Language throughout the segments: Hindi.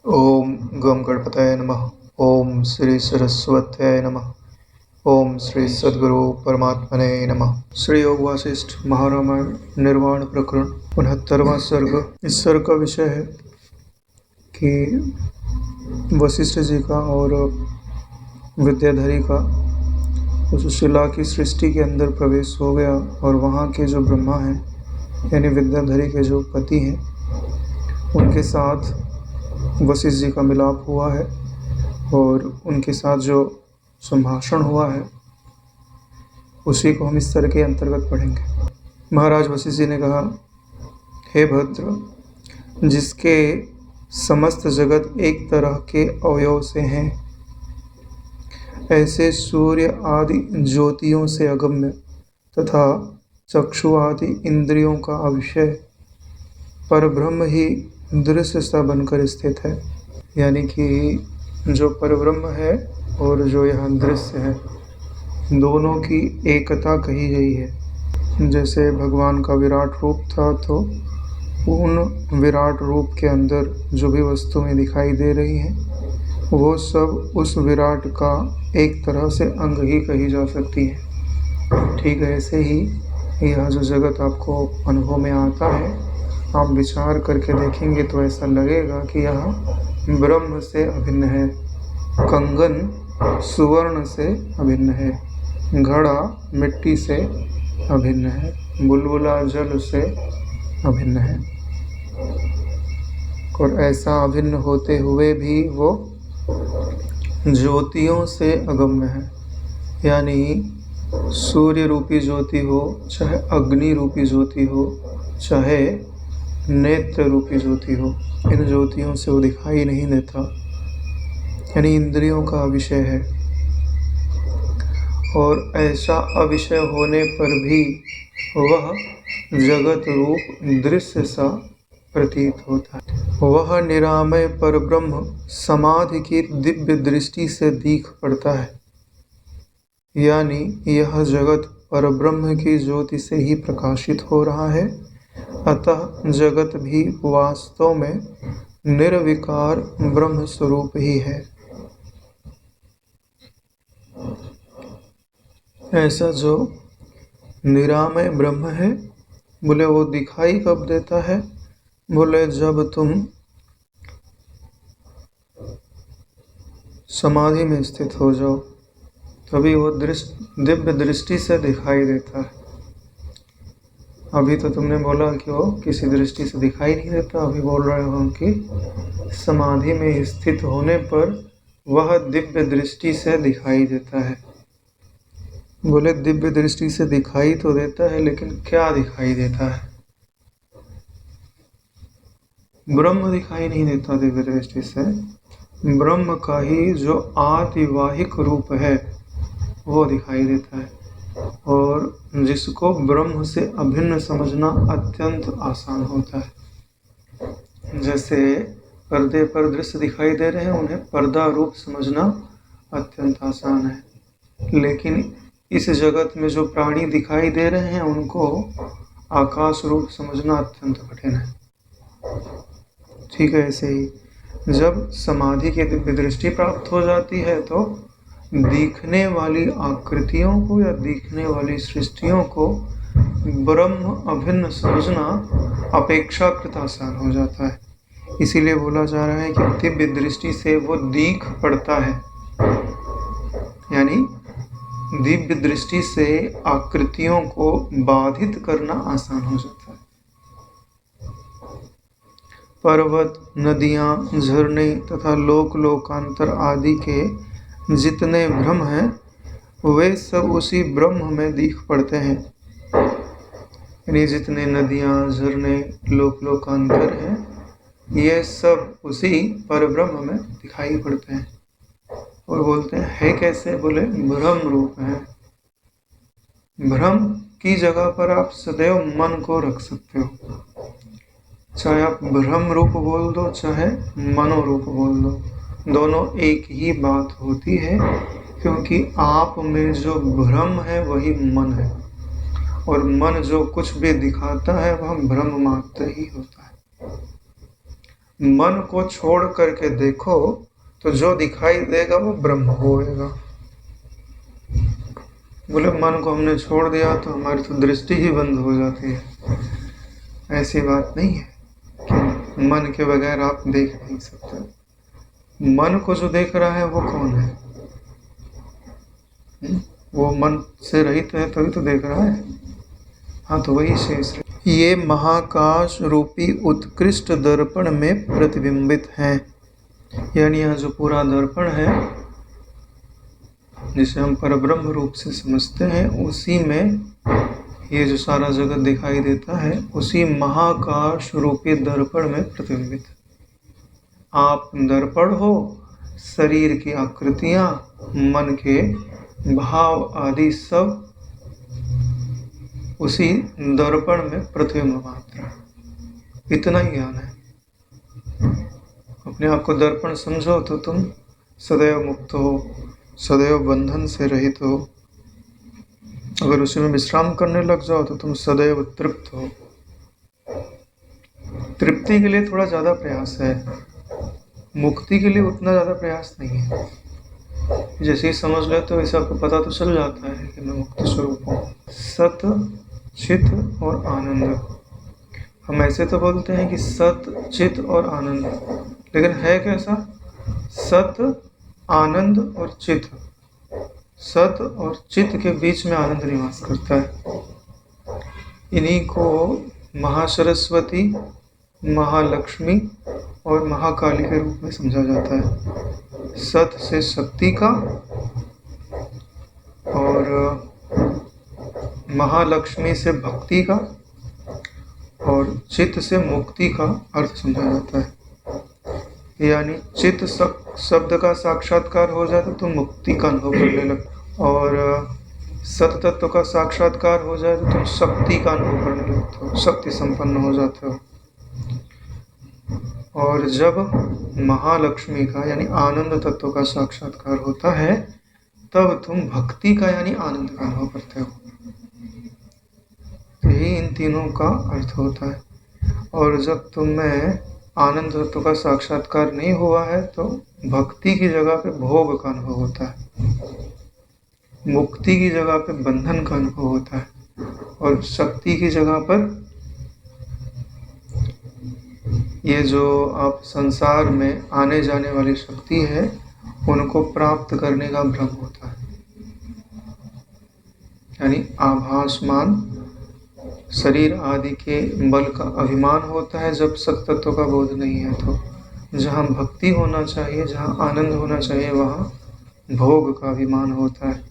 ओम गम गणपतये नमः। ओम श्री सरस्वत्यै नमः। ओम श्री सद्गुरु परमात्मने नमः। श्री योग वासिष्ठ महारामायण निर्वाण प्रकरण 69वां सर्ग। इस सर्ग का विषय है कि वशिष्ठ जी का और विद्याधरी का उस शिला की सृष्टि के अंदर प्रवेश हो गया और वहाँ के जो ब्रह्मा हैं यानी विद्याधरी के जो पति हैं उनके साथ वशिष्ठ जी का मिलाप हुआ है और उनके साथ जो संभाषण हुआ है उसी को हम इस सर्ग के अंतर्गत पढ़ेंगे। महाराज वशिष्ठ जी ने कहा, हे भद्र, जिसके समस्त जगत एक तरह के अवयव से हैं, ऐसे सूर्य आदि ज्योतियों से अगम्य तथा चक्षु आदि इंद्रियों का अविषय परब्रह्म ही दृश्य सा बनकर स्थित है। यानी कि जो परब्रह्म है और जो यहाँ दृश्य है, दोनों की एकता कही गई है। जैसे भगवान का विराट रूप था तो उन विराट रूप के अंदर जो भी वस्तुएं दिखाई दे रही हैं वो सब उस विराट का एक तरह से अंग ही कही जा सकती है। ठीक ऐसे ही यह जो जगत आपको अनुभव में आता है, आप विचार करके देखेंगे तो ऐसा लगेगा कि यह ब्रह्म से अभिन्न है, कंगन सुवर्ण से अभिन्न है, घड़ा मिट्टी से अभिन्न है, बुलबुला जल से अभिन्न है। और ऐसा अभिन्न होते हुए भी वो ज्योतियों से अगम्य है। यानी सूर्य रूपी ज्योति हो, चाहे अग्नि रूपी ज्योति हो, चाहे नेत्र रूपी ज्योति हो, इन ज्योतियों से वो दिखाई नहीं देता। यानी इंद्रियों का विषय है और ऐसा अविषय होने पर भी वह जगत रूप दृश्य सा प्रतीत होता है। वह निरामय परब्रह्म समाधि की दिव्य दृष्टि से दिख पड़ता है। यानी यह जगत परब्रह्म की ज्योति से ही प्रकाशित हो रहा है, अतः जगत भी वास्तव में निर्विकार ब्रह्म स्वरूप ही है। ऐसा जो निरामय ब्रह्म है, बोले वो दिखाई कब देता है? बोले जब तुम समाधि में स्थित हो जाओ तभी वो दिव्य दृष्टि से दिखाई देता है। अभी तो तुमने बोला कि वो किसी दृष्टि से दिखाई नहीं देता, अभी बोल रहे हो कि समाधि में स्थित होने पर वह दिव्य दृष्टि से दिखाई देता है। बोले दिव्य दृष्टि से दिखाई तो देता है, लेकिन क्या दिखाई देता है? ब्रह्म दिखाई नहीं देता दिव्य दृष्टि से, ब्रह्म का ही जो आदिवाहिक रूप है वो दिखाई देता है। और जिसको ब्रह्म से अभिन्न समझना अत्यंत आसान होता है। जैसे पर्दे पर दृश्य दिखाई दे रहे हैं, उन्हें पर्दा रूप समझना अत्यंत आसान है, लेकिन इस जगत में जो प्राणी दिखाई दे रहे हैं उनको आकाश रूप समझना अत्यंत कठिन है। ठीक है, ऐसे ही जब समाधि की दिव्य दृष्टि प्राप्त हो जाती है तो दिखने वाली आकृतियों को या दिखने वाली सृष्टियों को ब्रह्म अभिन्न समझना अपेक्षाकृत आसान हो जाता है। इसीलिए बोला जा रहा है कि दिव्य दृष्टि से वो दिख पड़ता है। यानी दिव्य दृष्टि से आकृतियों को बाधित करना आसान हो जाता है। पर्वत, नदियां, झरने तथा लोक लोकांतर आदि के जितने ब्रह्म हैं वे सब उसी ब्रह्म में दिख पड़ते हैं। यानी जितने नदियां, झरने, लोक लोकांतर हैं ये सब उसी परब्रह्म में दिखाई पड़ते हैं। और बोलते हैं है कैसे? बोले ब्रह्म रूप है। ब्रह्म की जगह पर आप सदैव मन को रख सकते हो, चाहे आप ब्रह्म रूप बोल दो चाहे मनोरूप बोल दो, दोनों एक ही बात होती है, क्योंकि आप में जो ब्रह्म है वही मन है और मन जो कुछ भी दिखाता है वह ब्रह्म मात्र ही होता है। मन को छोड़ करके देखो तो जो दिखाई देगा वो ब्रह्म होएगा। बोले मन को हमने छोड़ दिया तो हमारी तो दृष्टि ही बंद हो जाती है। ऐसी बात नहीं है कि मन के बगैर आप देख नहीं सकते। मन को जो देख रहा है वो कौन है? वो मन से रहित है तभी तो देख रहा है। हाँ, तो वही शेष है। ये महाकाश रूपी उत्कृष्ट दर्पण में प्रतिबिंबित हैं। यानी यह जो पूरा दर्पण है जिसे हम परब्रह्म रूप से समझते हैं, उसी में ये जो सारा जगत दिखाई देता है उसी महाकाश रूपी दर्पण में प्रतिबिंबित। आप दर्पण हो, शरीर की आकृतियां, मन के भाव आदि सब उसी दर्पण में प्रतिबिंब मात्र। इतना ही ज्ञान है। अपने आप को दर्पण समझो तो तुम सदैव मुक्त हो, सदैव बंधन से रहित हो। अगर उसी में विश्राम करने लग जाओ तो तुम सदैव तृप्त हो। तृप्ति के लिए थोड़ा ज़्यादा प्रयास है, मुक्ति के लिए उतना ज़्यादा प्रयास नहीं है। जैसे ही समझ लेते हो वैसे आपको पता तो चल जाता है कि मैं मुक्ति स्वरूप हूँ। सत, चित और आनंद। हम ऐसे तो बोलते हैं कि सत, चित और आनंद, लेकिन है कैसा? सत, आनंद और चित। सत और चित के बीच में आनंद निवास करता है। इन्हीं को महासरस्वती, महालक्ष्मी और महाकाली के रूप में समझा जाता है। सत से शक्ति का और महालक्ष्मी से भक्ति का और चित्त से मुक्ति का अर्थ समझा जाता है। यानी चित्त शब्द का साक्षात्कार हो जाए तो तुम मुक्ति का अनुभव करने लगते हो, और सत तत्व का साक्षात्कार हो जाए तो तुम शक्ति का अनुभव करने लगते हो, शक्ति संपन्न हो जाते हो। और जब महालक्ष्मी का यानी आनंद तत्व का साक्षात्कार होता है तब तुम भक्ति का यानी आनंद का अनुभव करते हो। यही इन तीनों का अर्थ होता है। और जब तुम्हें आनंद तत्व का साक्षात्कार नहीं हुआ है तो भक्ति की जगह पे भोग का अनुभव होता है, मुक्ति की जगह पे बंधन का अनुभव होता है, और शक्ति की जगह पर ये जो आप संसार में आने जाने वाली शक्ति है उनको प्राप्त करने का भ्रम होता है। यानी आभासमान शरीर आदि के बल का अभिमान होता है जब सत तत्व का बोध नहीं है। तो जहाँ भक्ति होना चाहिए, जहाँ आनंद होना चाहिए, वहाँ भोग का अभिमान होता है,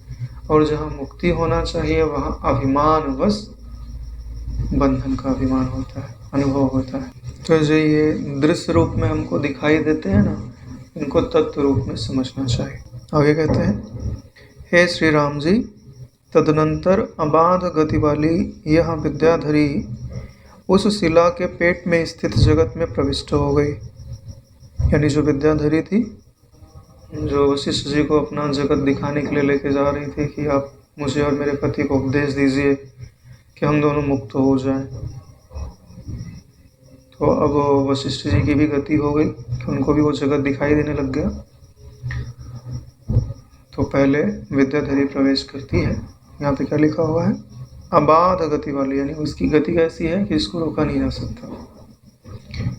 और जहाँ मुक्ति होना चाहिए वहाँ अभिमानवश बंधन का अभिमान होता है, अनुभव होता है। तो जो ये दृश्य रूप में हमको दिखाई देते हैं ना, इनको तत्व रूप में समझना चाहिए। आगे कहते हैं, हे श्री राम जी, तदनंतर अबाध गति वाली यह विद्याधरी उस शिला के पेट में स्थित जगत में प्रविष्ट हो गई। यानी जो विद्याधरी थी, जो वशिष्ठ जी को अपना जगत दिखाने के लिए लेके जा रही थी कि आप मुझे और मेरे पति को उपदेश दीजिए कि हम दोनों मुक्त हो जाएं। तो अब वशिष्ठ जी की भी गति हो गई कि उनको भी वो जगत दिखाई देने लग गया। तो पहले विद्याधरी प्रवेश करती है। यहाँ पे क्या लिखा हुआ है? अबाध गति वाली, यानी उसकी गति कैसी है कि इसको रोका नहीं जा सकता।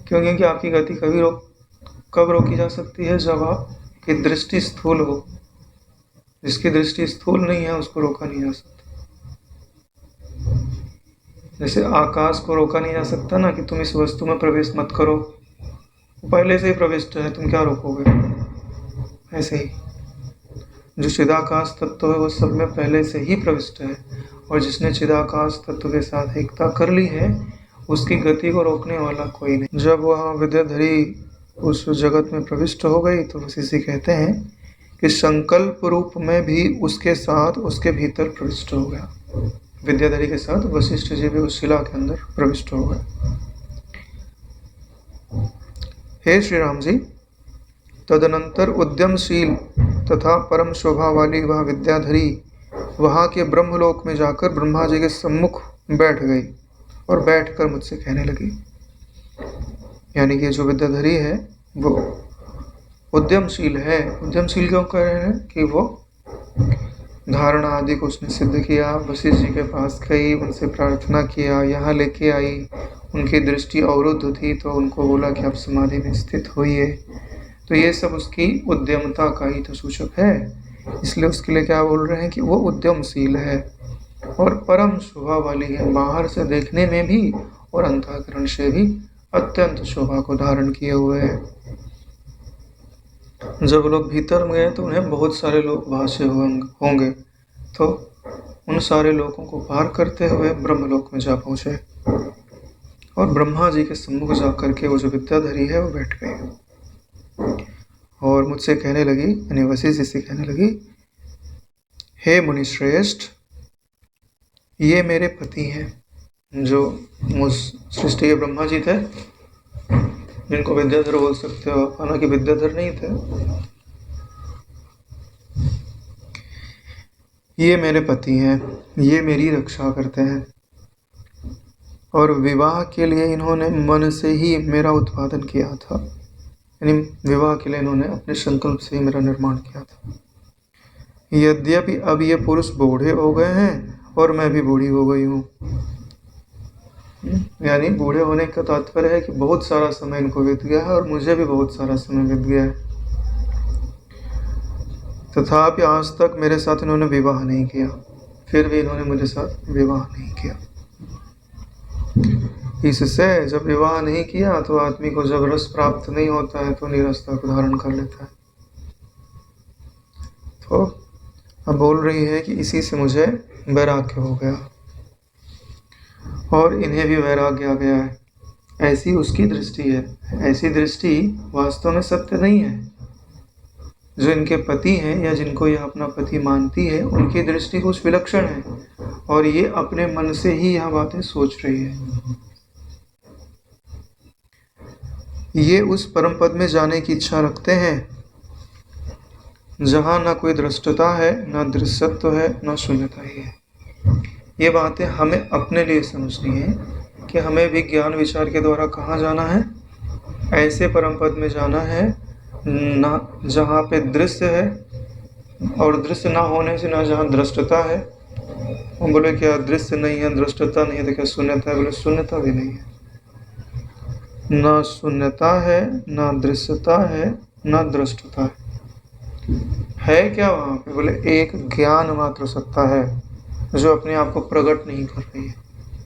क्योंकि आपकी गति कब रोकी जा सकती है? जब आपकी दृष्टि स्थूल हो। जिसकी दृष्टि स्थूल नहीं है उसको रोका नहीं जा सकता। जैसे आकाश को रोका नहीं जा सकता ना कि तुम इस वस्तु में प्रवेश मत करो, वो पहले से ही प्रविष्ट है, तुम क्या रोकोगे? ऐसे ही जो चिदाकाश तत्व है वो सब में पहले से ही प्रविष्ट है, और जिसने चिदाकाश तत्व के साथ एकता कर ली है उसकी गति को रोकने वाला कोई नहीं। जब वह विद्याधरी उस जगत में प्रविष्ट हो गई तो वशिष्ठ कहते हैं कि संकल्प रूप में भी उसके साथ उसके भीतर प्रविष्ट हो गया। विद्याधरी के साथ वशिष्ठ जी भी उस शिला के अंदर प्रविष्ट हो गए। हे श्री राम जी, तदनंतर उद्यमशील तथा परम शोभा वाली वह विद्याधरी वहाँ के ब्रह्मलोक में जाकर ब्रह्मा जी के सम्मुख बैठ गई और बैठकर मुझसे कहने लगी। यानी कि जो विद्याधरी है वो उद्यमशील है। उद्यमशील क्यों कह रहे हैं कि वो धारणा आदि को उसने सिद्ध किया, वशिष्ठ जी के पास गई, उनसे प्रार्थना किया, यहाँ लेके आई, उनकी दृष्टि अवरुद्ध थी तो उनको बोला कि आप समाधि में स्थित होइए। तो ये सब उसकी उद्यमता का ही तो सूचक है। इसलिए उसके लिए क्या बोल रहे हैं कि वो उद्यमशील है और परम शोभा वाली है, बाहर से देखने में भी और अंतःकरण से भी अत्यंत शोभा को धारण किए हुए है। जब लोग भीतर में गए तो उन्हें बहुत सारे लोग भाष्य होंगे, तो उन सारे लोगों को पार करते हुए ब्रह्मलोक में जा पहुंचे और ब्रह्मा जी के सम्मुख जा करके वो जो विद्याधरी है वो बैठ गई और मुझसे कहने लगी, यानी वशिष्ठ जी से कहने लगी, हे मुनिश्रेष्ठ, ये मेरे पति हैं। जो सृष्टि के ब्रह्मा जी थे, जिनको विद्याधर बोल सकते हो, हालांकि विद्याधर नहीं थे, ये मेरे पति हैं, ये मेरी रक्षा करते हैं और विवाह के लिए इन्होंने मन से ही मेरा उत्पादन किया था, यानी विवाह के लिए इन्होंने अपने संकल्प से ही मेरा निर्माण किया था। यद्यपि अब ये पुरुष बूढ़े हो गए हैं और मैं भी बूढ़ी हो गई हूँ। यानी बूढ़े होने का तात्पर्य है कि बहुत सारा समय इनको बीत गया है और मुझे भी बहुत सारा समय बीत गया है। तथापि आज तक मेरे साथ इन्होंने विवाह नहीं किया, फिर भी इन्होंने मेरे साथ विवाह नहीं किया। इससे जब विवाह नहीं किया तो आदमी को जब रस प्राप्त नहीं होता है तो निरसता को धारण कर लेता है। तो अब बोल रही है कि इसी से मुझे वैराग्य हो गया और इन्हें भी वैराग्य आ गया है। ऐसी उसकी दृष्टि है। ऐसी दृष्टि वास्तव में सत्य नहीं है। जो इनके पति हैं या जिनको यह अपना पति मानती है, उनकी दृष्टि कुछ विलक्षण है और ये अपने मन से ही यह बातें सोच रही है। ये उस परम पद में जाने की इच्छा रखते हैं जहाँ न कोई दृष्टता है, न दृश्यत्व है, न शून्यता ही है। ये बातें हमें अपने लिए समझनी है कि हमें भी ज्ञान विचार के द्वारा कहाँ जाना है, ऐसे परम पद में जाना है ना जहाँ पे दृश्य है और दृश्य ना होने से ना जहाँ दृष्टता है। हम बोले क्या दृश्य नहीं है, दृष्टता नहीं है, तो क्या शून्यता है? बोले शून्यता भी नहीं है। ना शून्यता है, ना दृश्यता है, ना दृष्टता है क्या वहाँ पे? बोले एक ज्ञान मात्र सत्ता है जो अपने आप को प्रकट नहीं कर रही है,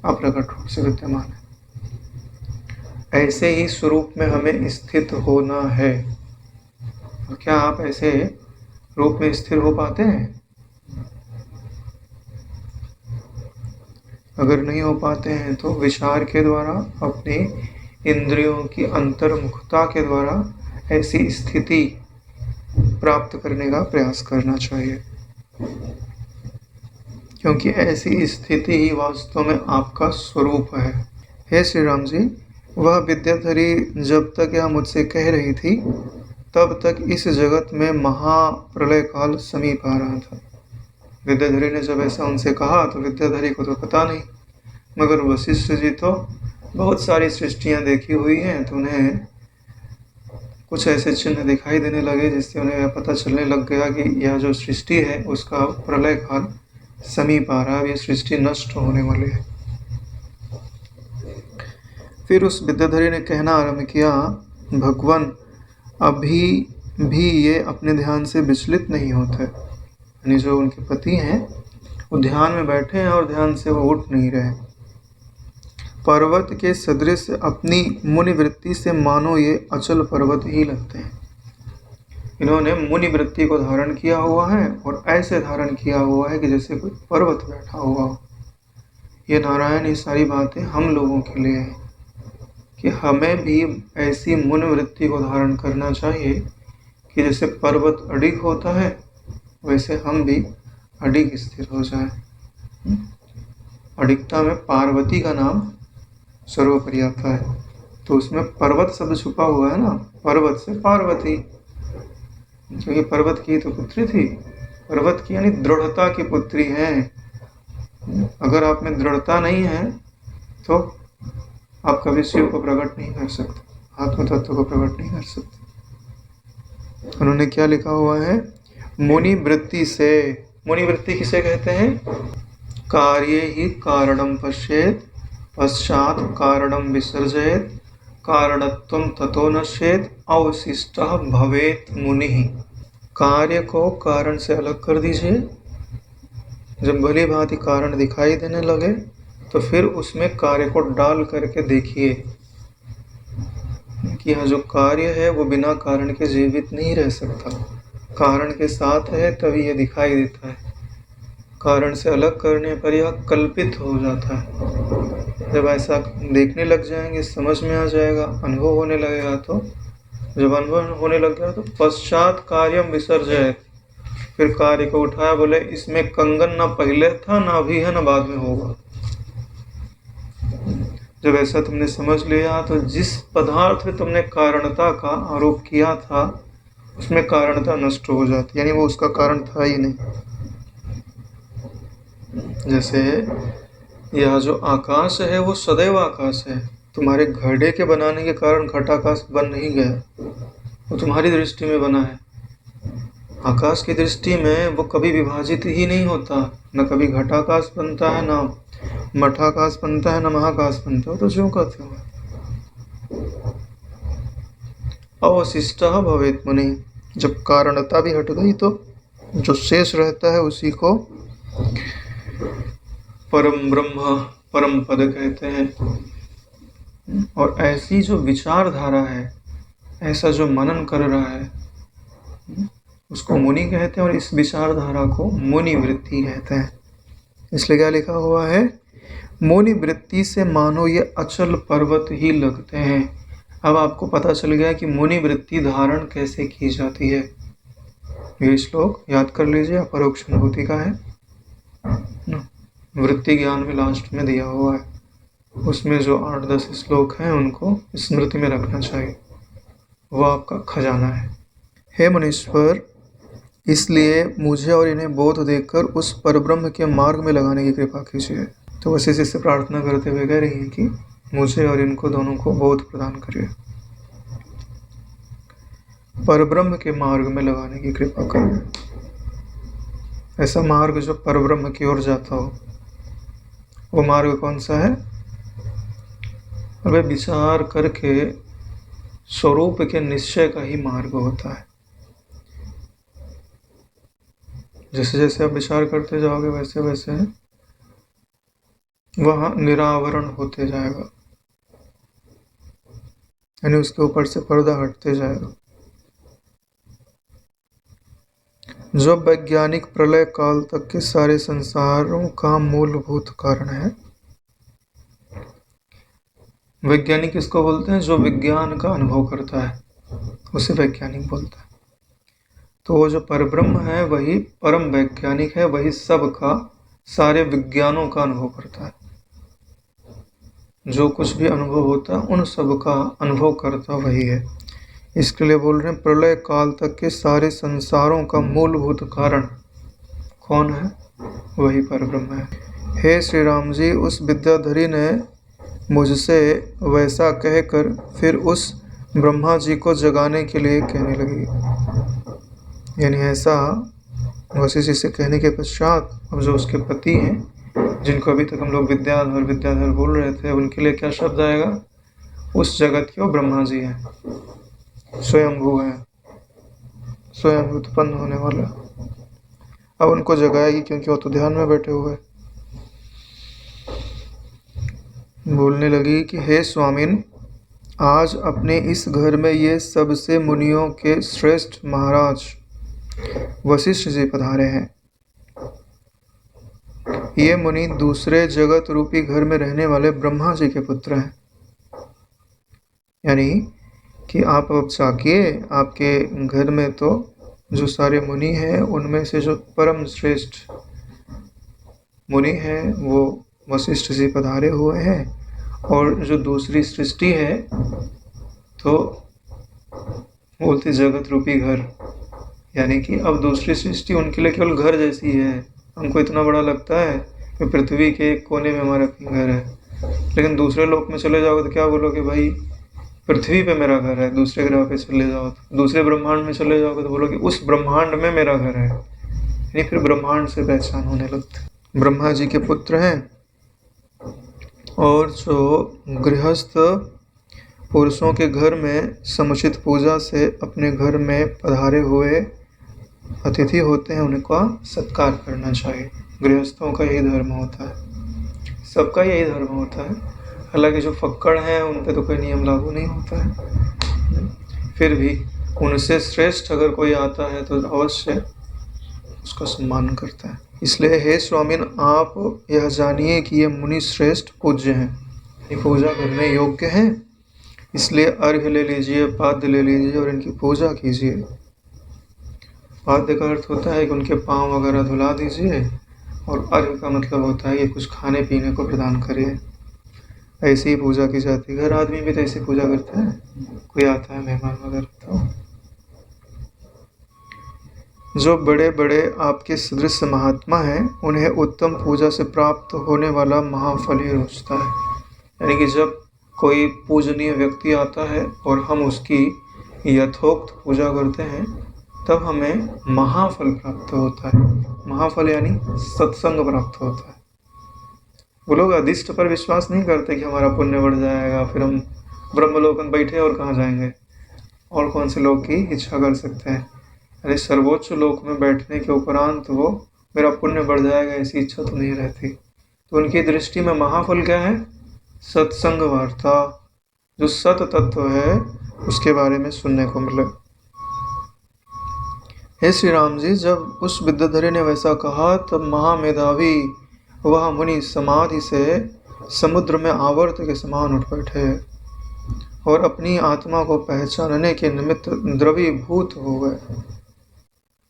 अप्रकट रूप से विद्यमान है। ऐसे ही स्वरूप में हमें स्थित होना है। और क्या आप ऐसे रूप में स्थिर हो पाते हैं? अगर नहीं हो पाते हैं तो विचार के द्वारा, अपने इंद्रियों की अंतर्मुखता के द्वारा ऐसी स्थिति प्राप्त करने का प्रयास करना चाहिए, क्योंकि ऐसी स्थिति ही वास्तव में आपका स्वरूप है। हे श्री राम जी, वह विद्याधरी जब तक यह मुझसे कह रही थी तब तक इस जगत में महाप्रलय काल समीप आ रहा था। विद्याधरी ने जब ऐसा उनसे कहा तो विद्याधरी को तो पता नहीं, मगर वशिष्ठ जी तो बहुत सारी सृष्टियां देखी हुई हैं, तो उन्हें कुछ ऐसे चिन्ह दिखाई देने लगे जिससे उन्हें पता चलने लग गया कि यह जो सृष्टि है उसका प्रलय काल समीप आ रहा है, ये सृष्टि नष्ट होने वाली है। फिर उस विद्याधरी ने कहना आरंभ किया, भगवान अभी भी ये अपने ध्यान से विचलित नहीं होते। यानी जो उनके पति हैं वो ध्यान में बैठे हैं और ध्यान से वो उठ नहीं रहे। पर्वत के सदृश अपनी मुनि वृत्ति से मानो ये अचल पर्वत ही लगते हैं। इन्होंने मुनि वृत्ति को धारण किया हुआ है और ऐसे धारण किया हुआ है कि जैसे कोई पर्वत बैठा हुआ हो। ये नारायण ये सारी बातें हम लोगों के लिए है कि हमें भी ऐसी मुनि वृत्ति को धारण करना चाहिए कि जैसे पर्वत अडिग होता है वैसे हम भी अडिग स्थिर हो जाए। अडिगता में पार्वती का नाम सर्वोपरि आता है, तो उसमें पर्वत शब्द छुपा हुआ है ना, पर्वत से पार्वती, क्योंकि पर्वत की तो पुत्री थी। पर्वत की यानी दृढ़ता की पुत्री है। अगर आप में दृढ़ता नहीं है तो आप कभी शिव को प्रकट नहीं कर सकते। आत्म तत्व को प्रकट नहीं कर सकते। उन्होंने क्या लिखा हुआ है? मुनि वृत्ति से। मुनि वृत्ति किसे कहते हैं? कार्ये ही कारणम पश्येत पश्चात कारणम विसर्जयेत कारणत्वं ततो नश्येत अवशिष्टः भवेत मुनिः। कार्य को कारण से अलग कर दीजिए। जब भली भांति कारण दिखाई देने लगे तो फिर उसमें कार्य को डाल करके देखिए कि यह जो कार्य है वो बिना कारण के जीवित नहीं रह सकता। कारण के साथ है तभी यह दिखाई देता है। कारण से अलग करने पर यह कल्पित हो जाता है। जब ऐसा देखने लग जाएंगे, समझ में आ जाएगा, अनुभव होने लगेगा, तो जब अनुभव होने लग गया तो पश्चात कार्यम विसर्जय, फिर कार्य को उठाया, बोले इसमें कंगन ना पहले था ना अभी है ना बाद में होगा। जब ऐसा तुमने समझ लिया तो जिस पदार्थ में तुमने कारणता का आरोप किया था उसमें कारणता नष्ट हो जाती, यानी वो उसका कारण था ही नहीं। जैसे यह जो आकाश है वो सदैव आकाश है। तुम्हारे घड़े के बनाने के कारण घटाकाश बन नहीं गया, वो तुम्हारी दृष्टि में बना है। आकाश की दृष्टि में वो कभी विभाजित ही नहीं होता, न कभी घटाकाश बनता है, न मठाकाश बनता है, न महाकाश बनता है। तो जो कहते हो अवशिष्टः भवेत् मुनि। जब कारणता भी हट गई तो जो शेष रहता है उसी को परम ब्रह्म परम पद कहते हैं। और ऐसी जो विचारधारा है, ऐसा जो मनन कर रहा है, उसको मुनि कहते हैं। और इस विचारधारा को मुनि वृत्ति कहते हैं। इसलिए क्या लिखा हुआ है? मुनि वृत्ति से मानो ये अचल पर्वत ही लगते हैं। अब आपको पता चल गया कि मुनि वृत्ति धारण कैसे की जाती है। ये श्लोक याद कर लीजिए, अपरोक्ष अनुभूति का है, वृत्ति ज्ञान में लास्ट में दिया हुआ है। उसमें जो 8-10 श्लोक हैं उनको स्मृति में रखना चाहिए, वो आपका खजाना है। हे मुनीश्वर, इसलिए मुझे और इन्हें बोध देकर उस परब्रह्म के मार्ग में लगाने की कृपा कीजिए। तो वशिष्ठ से प्रार्थना करते हुए कह रही है कि मुझे और इनको दोनों को बोध प्रदान करिए, परब्रह्म के मार्ग में लगाने की कृपा करिए। ऐसा मार्ग जो परब्रह्म की ओर जाता हो। वो मार्ग कौन सा है? अबे विचार करके स्वरूप के निश्चय का ही मार्ग होता है। जैसे जैसे आप विचार करते जाओगे वैसे वैसे वह निरावरण होते जाएगा, यानी उसके ऊपर से पर्दा हटते जाएगा। जो वैज्ञानिक प्रलय काल तक के सारे संसारों का मूलभूत कारण है। वैज्ञानिक किसको बोलते हैं? जो विज्ञान का अनुभव करता है उसे वैज्ञानिक बोलता है। तो वो जो परब्रह्म है वही परम वैज्ञानिक है, वही सबका सारे विज्ञानों का अनुभव करता है। जो कुछ भी अनुभव होता है उन सब का अनुभव करता वही है। इसके लिए बोल रहे हैं प्रलय काल तक के सारे संसारों का मूलभूत कारण कौन है? वही परब्रह्म है। हे श्री राम जी, उस विद्याधरी ने मुझसे वैसा कहकर फिर उस ब्रह्मा जी को जगाने के लिए कहने लगी। यानी ऐसा वशिष्ठ से कहने के पश्चात अब जो उसके पति हैं, जिनको अभी तक हम लोग विद्याधर विद्याधर बोल रहे थे, उनके लिए क्या शब्द आएगा? उस जगत के वो ब्रह्मा जी हैं, स्वयंभू है, स्वयं उत्पन्न होने वाला। अब उनको जगाएगी क्योंकि वो तो ध्यान में बैठे हुए। बोलने लगी कि हे स्वामिन, आज अपने इस घर में ये सबसे मुनियों के श्रेष्ठ महाराज वशिष्ठ जी पधारे हैं। ये मुनि दूसरे जगत रूपी घर में रहने वाले ब्रह्मा जी के पुत्र हैं। यानी कि आप अब जाके आपके घर में तो जो सारे मुनि हैं उनमें से जो परम श्रेष्ठ मुनि हैं वो वशिष्ठ जी पधारे हुए हैं। और जो दूसरी सृष्टि है तो बोलते जगत रूपी घर, यानी कि अब दूसरी सृष्टि उनके लिए केवल घर जैसी है। हमको इतना बड़ा लगता है कि पृथ्वी के एक कोने में हमारा घर है, लेकिन दूसरे लोक में चले जाओगे तो क्या बोलोगे? भाई पृथ्वी पे मेरा घर है, दूसरे ग्रह पे चले जाओ, दूसरे ब्रह्मांड में चले जाओगे तो बोलोगे उस ब्रह्मांड में मेरा घर है, यानी फिर ब्रह्मांड से पहचान होने लगती। ब्रह्मा जी के पुत्र हैं और जो गृहस्थ पुरुषों के घर में समुचित पूजा से अपने घर में पधारे हुए अतिथि होते हैं उनका सत्कार करना चाहिए। गृहस्थों का यही धर्म होता है, सबका यही धर्म होता है। हालांकि जो फक्कड़ हैं उन पे तो कोई नियम लागू नहीं होता है, फिर भी उनसे श्रेष्ठ अगर कोई आता है तो अवश्य उसका सम्मान करता है। इसलिए हे स्वामीन, आप यह जानिए कि ये मुनि श्रेष्ठ पूज्य हैं, ये पूजा करने योग्य हैं, इसलिए अर्घ्य ले लीजिए, पाद्य ले लीजिए और इनकी पूजा कीजिए। पाद्य का अर्थ होता है कि उनके पाँव वगैरह धुला दीजिए, और अर्घ्य का मतलब होता है कि कुछ खाने पीने को प्रदान करिए। ऐसी ही पूजा की जाती है। घर आदमी भी तो ऐसी पूजा करता है, कोई आता है मेहमान वगैरह तो। जो बड़े बड़े आपके सदृश महात्मा हैं उन्हें उत्तम पूजा से प्राप्त होने वाला महाफल ही रोचता है। यानी कि जब कोई पूजनीय व्यक्ति आता है और हम उसकी यथोक्त पूजा करते हैं तब हमें महाफल प्राप्त होता है। महाफल यानी सत्संग प्राप्त होता है। वो लोग अधिष्ट पर विश्वास नहीं करते कि हमारा पुण्य बढ़ जाएगा, फिर हम ब्रह्मलोक में बैठे और कहाँ जाएंगे, और कौन से लोक की इच्छा कर सकते हैं। अरे सर्वोच्च लोक में बैठने के उपरांत वो मेरा पुण्य बढ़ जाएगा ऐसी इच्छा तो नहीं रहती। तो उनकी दृष्टि में महाफल क्या है? सत्संग वार्ता, जो सत तत्व है उसके बारे में सुनने को मिले। हे श्री राम जी, जब उस विद्याधरी ने वैसा कहा तब महामेधावी वह मुनि समाधि से समुद्र में आवर्त के समान उठ बैठे और अपनी आत्मा को पहचानने के निमित्त द्रवीभूत हो गए।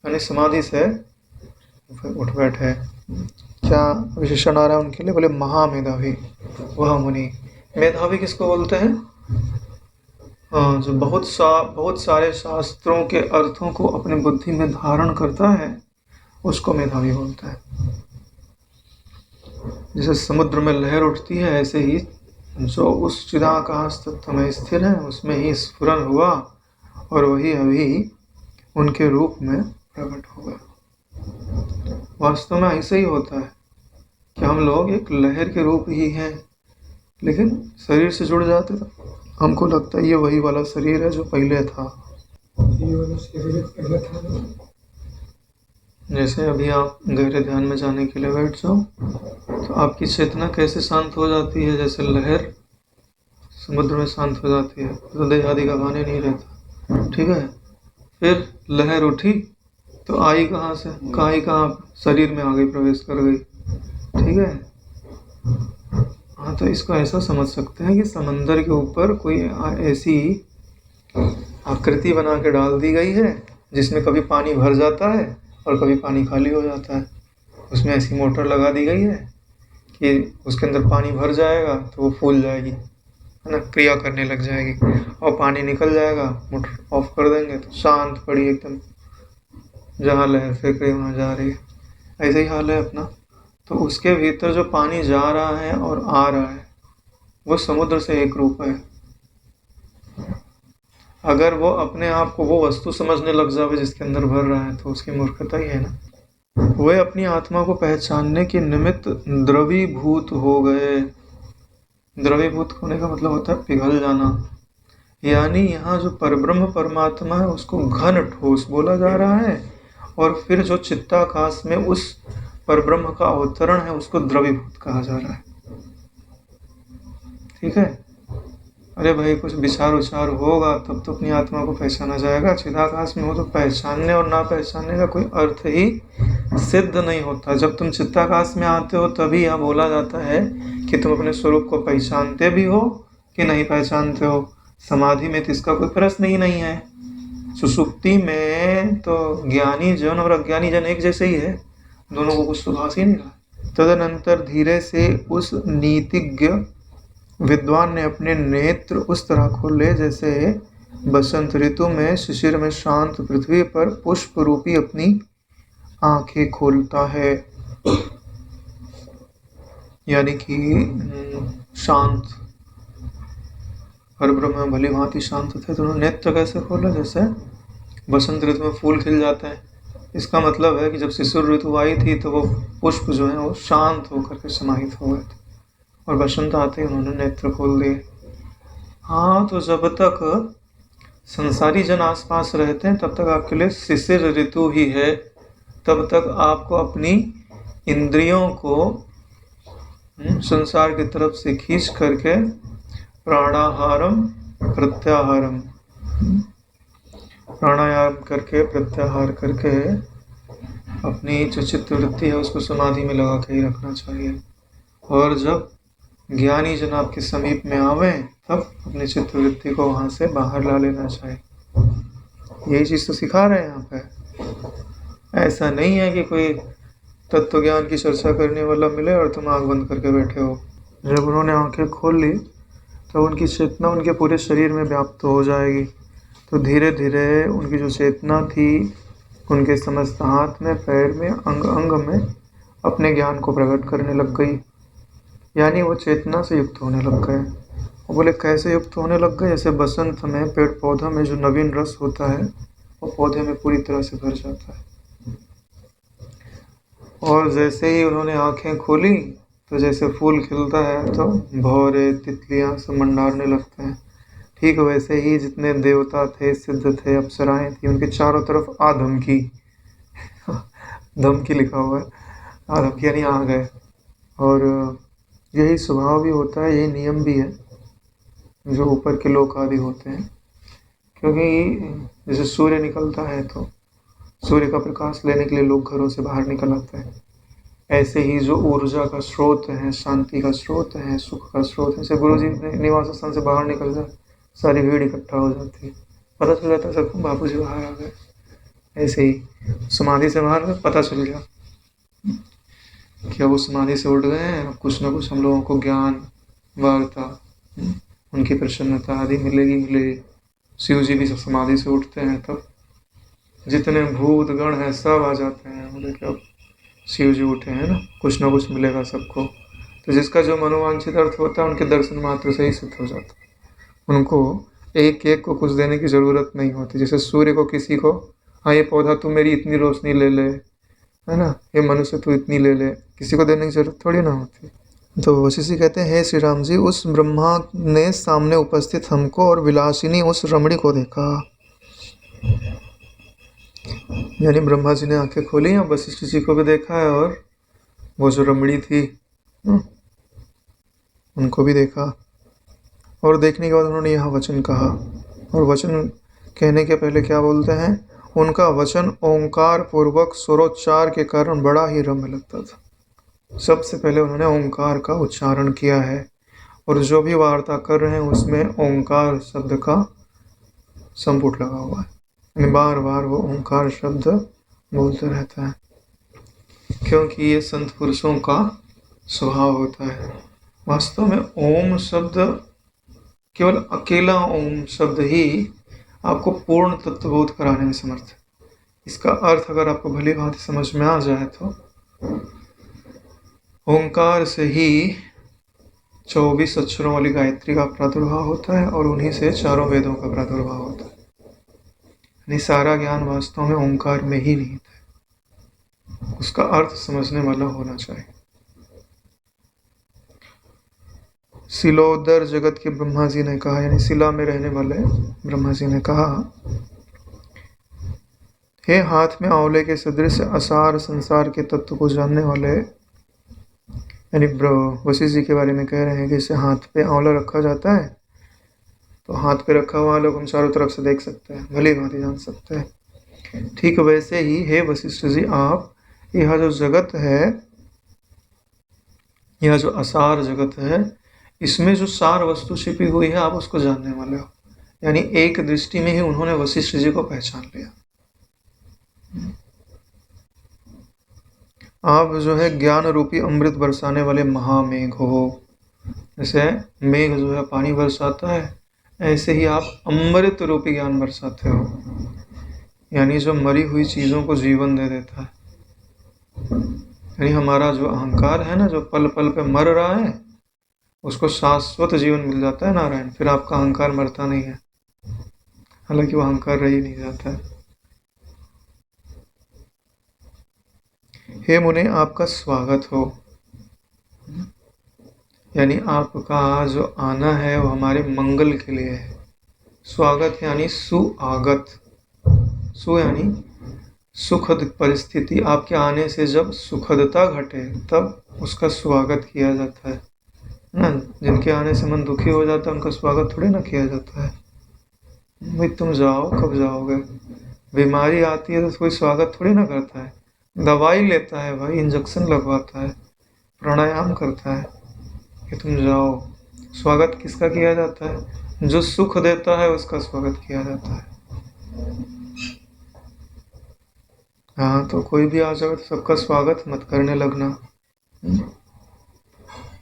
यानी समाधि से उठ बैठे। क्या विशेषण आ रहा है उनके लिए? बोले महामेधावी वह मुनि। मेधावी किसको बोलते हैं? हाँ, जो बहुत सारे शास्त्रों के अर्थों को अपनी बुद्धि में धारण करता है उसको मेधावी बोलते हैं। जैसे समुद्र में लहर उठती है, ऐसे ही जो उस चिदाकाश तत्व में स्थिर है उसमें ही स्फुरन हुआ और वही अभी उनके रूप में प्रकट होगा। वास्तव में ऐसे ही होता है कि हम लोग एक लहर के रूप ही हैं, लेकिन शरीर से जुड़ जाते तो हमको लगता है ये वही वाला शरीर है जो पहले था। ये वाला शरीर पहले था। जैसे अभी आप गहरे ध्यान में जाने के लिए बैठ जाओ तो आपकी चेतना कैसे शांत हो जाती है, जैसे लहर समुद्र में शांत हो जाती है, तो देह आदि का भाने नहीं रहता। ठीक है, फिर लहर उठी तो आई कहाँ से? कहाँ शरीर में आ गई, प्रवेश कर गई। ठीक है, हाँ, तो इसको ऐसा समझ सकते हैं कि समंदर के ऊपर कोई ऐसी आकृति बना के डाल दी गई है जिसमें कभी पानी भर जाता है और कभी पानी खाली हो जाता है। उसमें ऐसी मोटर लगा दी गई है कि उसके अंदर पानी भर जाएगा तो वो फूल जाएगी, है ना, क्रिया करने लग जाएगी, और पानी निकल जाएगा, मोटर ऑफ कर देंगे तो शांत पड़ी एकदम, जहाँ लहर फेंक रही वहाँ जा रही है। ऐसे ही हाल है अपना। तो उसके भीतर जो पानी जा रहा है और आ रहा है वो समुद्र से एक रूप है। अगर वो अपने आप को वो वस्तु समझने लग जावे जिसके अंदर भर रहा है तो उसकी मूर्खता ही है ना। वे अपनी आत्मा को पहचानने के निमित्त द्रवीभूत हो गए। द्रवीभूत होने का मतलब होता है पिघल जाना। यानी यहाँ जो परब्रह्म परमात्मा है उसको घन ठोस बोला जा रहा है, और फिर जो चित्ताकाश में उस परब्रह्म का अवतरण है उसको द्रवीभूत कहा जा रहा है। ठीक है, अरे भाई कुछ विचार उचार होगा तब तो अपनी आत्मा को पहचाना जाएगा। चिदाकाश में हो तो पहचानने और ना पहचानने का कोई अर्थ ही सिद्ध नहीं होता। जब तुम चित्ताकाश में आते हो तभी यह बोला जाता है कि तुम अपने स्वरूप को पहचानते भी हो कि नहीं पहचानते हो। समाधि में तो इसका कोई प्रश्न ही नहीं है। सुषुप्ति में तो ज्ञानी जन और अज्ञानी जन एक जैसे ही है, दोनों को कुछ सुधार ही नहीं रहा। तदनंतर धीरे से उस नीतिज्ञ विद्वान ने अपने नेत्र उस तरह खोले जैसे बसंत ऋतु में शिशिर में शांत पृथ्वी पर पुष्प रूपी अपनी आंखें खोलता है। यानी कि शांत पर ब्रह्म भली भांति शांत थे, तो उन्होंने नेत्र कैसे खोला? जैसे बसंत ऋतु में फूल खिल जाते हैं। इसका मतलब है कि जब शिशिर ऋतु आई थी तो वो पुष्प जो है वो शांत होकर के समाहित हो गए थे, और बसंत आते ही उन्होंने नेत्र खोल दिए। हाँ, तो जब तक संसारी जन आसपास रहते हैं तब तक आपके लिए शिशिर ऋतु ही है। तब तक आपको अपनी इंद्रियों को संसार की तरफ से खींच करके प्राणाहारम प्रत्याहारम, प्राणायाम करके प्रत्याहार करके अपनी जो चित्त वृत्ति है उसको समाधि में लगा के ही रखना चाहिए। और जब ज्ञानी जन आपके समीप में आवे तब अपनी चित्त वृत्ति को वहां से बाहर ला लेना चाहिए। यही चीज तो सिखा रहे हैं यहाँ पे। ऐसा नहीं है कि कोई तत्व ज्ञान की चर्चा करने वाला मिले और तुम आंख बंद करके बैठे हो। जब उन्होंने आंखें खोल ली तो उनकी चेतना उनके पूरे शरीर में व्याप्त हो जाएगी। तो धीरे धीरे उनकी जो चेतना थी उनके समस्त हाथ में, पैर में, अंग अंग में अपने ज्ञान को प्रकट करने लग गई। यानी वो चेतना से युक्त होने लग गए। वो बोले कैसे युक्त होने लग गए? जैसे बसंत में पेड़ पौधा में जो नवीन रस होता है वो पौधे में पूरी तरह से भर जाता है। और जैसे ही उन्होंने आंखें खोली तो जैसे फूल खिलता है तो भौरे तितलियां सब मंडारने लगते हैं। ठीक वैसे ही जितने देवता थे, सिद्ध थे, अप्सराएं थी, उनके चारों तरफ आधमकी धमकी लिखा हुआ है, आधमकी यानी आ गए। और यही स्वभाव भी होता है, यही नियम भी है जो ऊपर के लोक आदि होते हैं। क्योंकि जैसे सूर्य निकलता है तो सूर्य का प्रकाश लेने के लिए लोग घरों से बाहर निकल आते हैं। ऐसे ही जो ऊर्जा का स्रोत है, शांति का स्रोत है, सुख का स्रोत है, जैसे गुरु जी निवास स्थान से बाहर निकल जाए सारी भीड़ इकट्ठा हो जाती है, पता चल जाता है सबको बापू जी बाहर आ गए। ऐसे ही समाधि से बाहर पता चल गया क्या वो समाधि से उठ गए हैं, कुछ ना कुछ हम लोगों को ज्ञान, वार्ता, उनकी प्रसन्नता आदि मिलेगी। शिव जी भी सब समाधि से उठते हैं, तब जितने भूत गण हैं सब आ जाते हैं। बोले कि अब शिव जी उठे हैं ना कुछ मिलेगा सबको। तो जिसका जो मनोवांछित अर्थ होता है उनके दर्शन मात्र से ही सिद्ध हो जाता है। उनको एक एक को कुछ देने की ज़रूरत नहीं होती। जैसे सूर्य को किसी को, हाँ ये पौधा तू मेरी इतनी रोशनी ले ले, है ना, ये मनुष्य तू इतनी ले ले, किसी को देने की जरूरत थोड़ी ना होती। तो वशिष्ठ जी कहते हैं, हे श्री राम जी, उस ब्रह्मा ने सामने उपस्थित हमको और विलासिनी उस रमणी को देखा। यानी ब्रह्मा जी ने आंखें खोली और वशिष्ठ जी को भी देखा है, और वो जो रमणी थी उनको भी देखा। और देखने के बाद उन्होंने यह वचन कहा, और वचन कहने के पहले क्या बोलते हैं, उनका वचन ओंकार पूर्वक स्वरोच्चार के कारण बड़ा ही रम्य लगता था। सबसे पहले उन्होंने ओंकार का उच्चारण किया है, और जो भी वार्ता कर रहे हैं उसमें ओंकार शब्द का संपुट लगा हुआ है। बार बार वो ओंकार शब्द बोलते रहता है, क्योंकि ये संत पुरुषों का स्वभाव होता है। वास्तव में ओम शब्द, केवल अकेला ओम शब्द ही आपको पूर्ण तत्वबोध कराने में समर्थ है। इसका अर्थ अगर आपको भली भांति समझ में आ जाए तो ओंकार से ही 24 अक्षरों वाली गायत्री का प्रादुर्भाव होता है, और उन्हीं से चारों वेदों का प्रादुर्भाव होता है। यानी सारा ज्ञान वास्तव में ओंकार में ही निहित है। उसका अर्थ समझने वाला होना चाहिए। सिलोदर जगत के ब्रह्मा जी ने कहा, यानी शिला में रहने वाले ब्रह्मा जी ने कहा, हे हाथ में आंवले के सदृश असार संसार के तत्व को जानने वाले, यानी वशिष्ठ जी के बारे में कह रहे हैं कि इसे हाथ पे आंवला रखा जाता है तो हाथ पे रखा हुआ लोग हम चारों तरफ से देख सकते हैं, भली भांति जान सकते हैं। ठीक वैसे ही हे वशिष्ठ जी, आप यह जो जगत है, यह जो असार जगत है, इसमें जो सार वस्तु छिपी हुई है आप उसको जानने वाले हो। यानी एक दृष्टि में ही उन्होंने वशिष्ठ जी को पहचान लिया। आप जो है ज्ञान रूपी अमृत बरसाने वाले महामेघ हो। जैसे मेघ जो है पानी बरसाता है, ऐसे ही आप अमृत रूपी ज्ञान बरसाते हो, यानी जो मरी हुई चीज़ों को जीवन दे देता है। यानी हमारा जो अहंकार है ना, जो पल पल पे मर रहा है, उसको शाश्वत जीवन मिल जाता है नारायण, फिर आपका अहंकार मरता नहीं है, हालांकि वो अहंकार रह ही नहीं जाता है। हे मुने आपका स्वागत हो, यानी आपका जो आना है वो हमारे मंगल के लिए है। स्वागत यानी सुआगत, सु यानी सुखद परिस्थिति, आपके आने से जब सुखदता घटे तब उसका स्वागत किया जाता है ना। जिनके आने से मन दुखी हो जाता है उनका स्वागत थोड़ी ना किया जाता है। भाई तुम जाओ, कब जाओगे? बीमारी आती है तो कोई स्वागत थोड़ी ना करता है, दवाई लेता है भाई, इंजेक्शन लगवाता है, प्राणायाम करता है कि तुम जाओ। स्वागत किसका किया जाता है? जो सुख देता है उसका स्वागत किया जाता है। हाँ, तो कोई भी आ जाए तो सबका स्वागत मत करने लगना।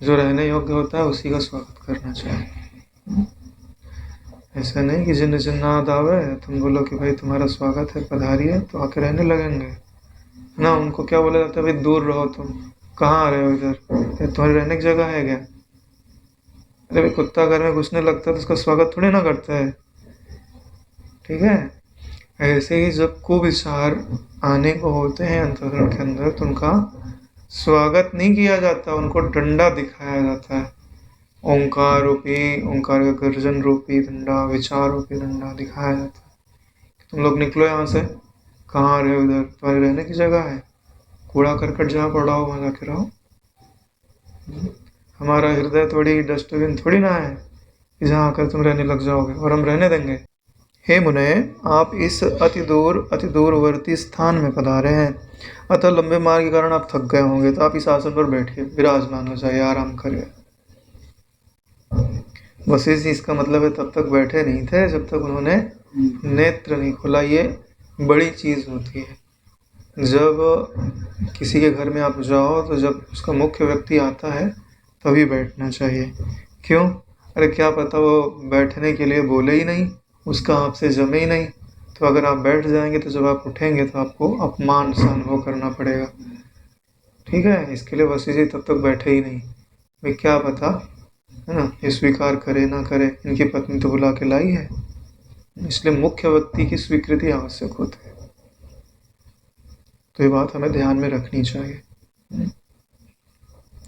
जो रहने योग्य होता है उसी का स्वागत करना चाहिए। ऐसा नहीं कि जिन जिन्नात आवे तुम बोलो कि भाई तुम्हारा स्वागत है, पधारिए, तो आके रहने लगेंगे ना। उनको क्या बोला जाता है? भाई दूर रहो, तुम कहाँ आ रहे हो इधर, ये तुम्हारी रहने की जगह है क्या? अरे भाई कुत्ता घर में घुसने लगता है तो उसका स्वागत थोड़ी ना करता है, ठीक है। ऐसे ही जब कुविचार आने को होते हैं अंतःकरण के अंदर तो उनका स्वागत नहीं किया जाता, उनको डंडा दिखाया जाता है। ओंकार रूपी, ओंकार का गर्जन रूपी डंडा, विचार रूपी डंडा दिखाया जाता है। तुम लोग निकलो यहाँ से, कहाँ रहे हो? इधर तुम्हारे रहने की जगह है, कूड़ा करकट जहाँ पड़ा हो वहाँ जाके रहो। हमारा हृदय थोड़ी डस्टबिन थोड़ी ना है कि जहाँ आकर तुम रहने लग जाओगे, और हम रहने देंगे? हे मुने, आप इस अति दूरवर्ती स्थान में पधारे हैं, अतः लंबे मार्ग के कारण आप थक गए होंगे, तो आप इस आसन पर बैठिए, विराजमान हो जाइए, आराम करिए। वशिष्ठ जी इसका मतलब है तब तक बैठे नहीं थे जब तक उन्होंने नेत्र नहीं खोला। ये बड़ी चीज़ होती है। जब किसी के घर में आप जाओ तो जब उसका मुख्य व्यक्ति आता है तभी बैठना चाहिए। क्यों? अरे क्या पता वो बैठने के लिए बोले ही नहीं, उसका आपसे जमे ही नहीं, तो अगर आप बैठ जाएंगे तो जब आप उठेंगे तो आपको अपमान सा अनुभव करना पड़ेगा, ठीक है। इसके लिए वशिष्ठ जी तब तक बैठे ही नहीं। भाई क्या पता, है ना, ये स्वीकार करे ना करे, इनकी पत्नी तो बुला के लाई है, इसलिए मुख्य व्यक्ति की स्वीकृति आवश्यक होती है। तो ये बात हमें ध्यान में रखनी चाहिए।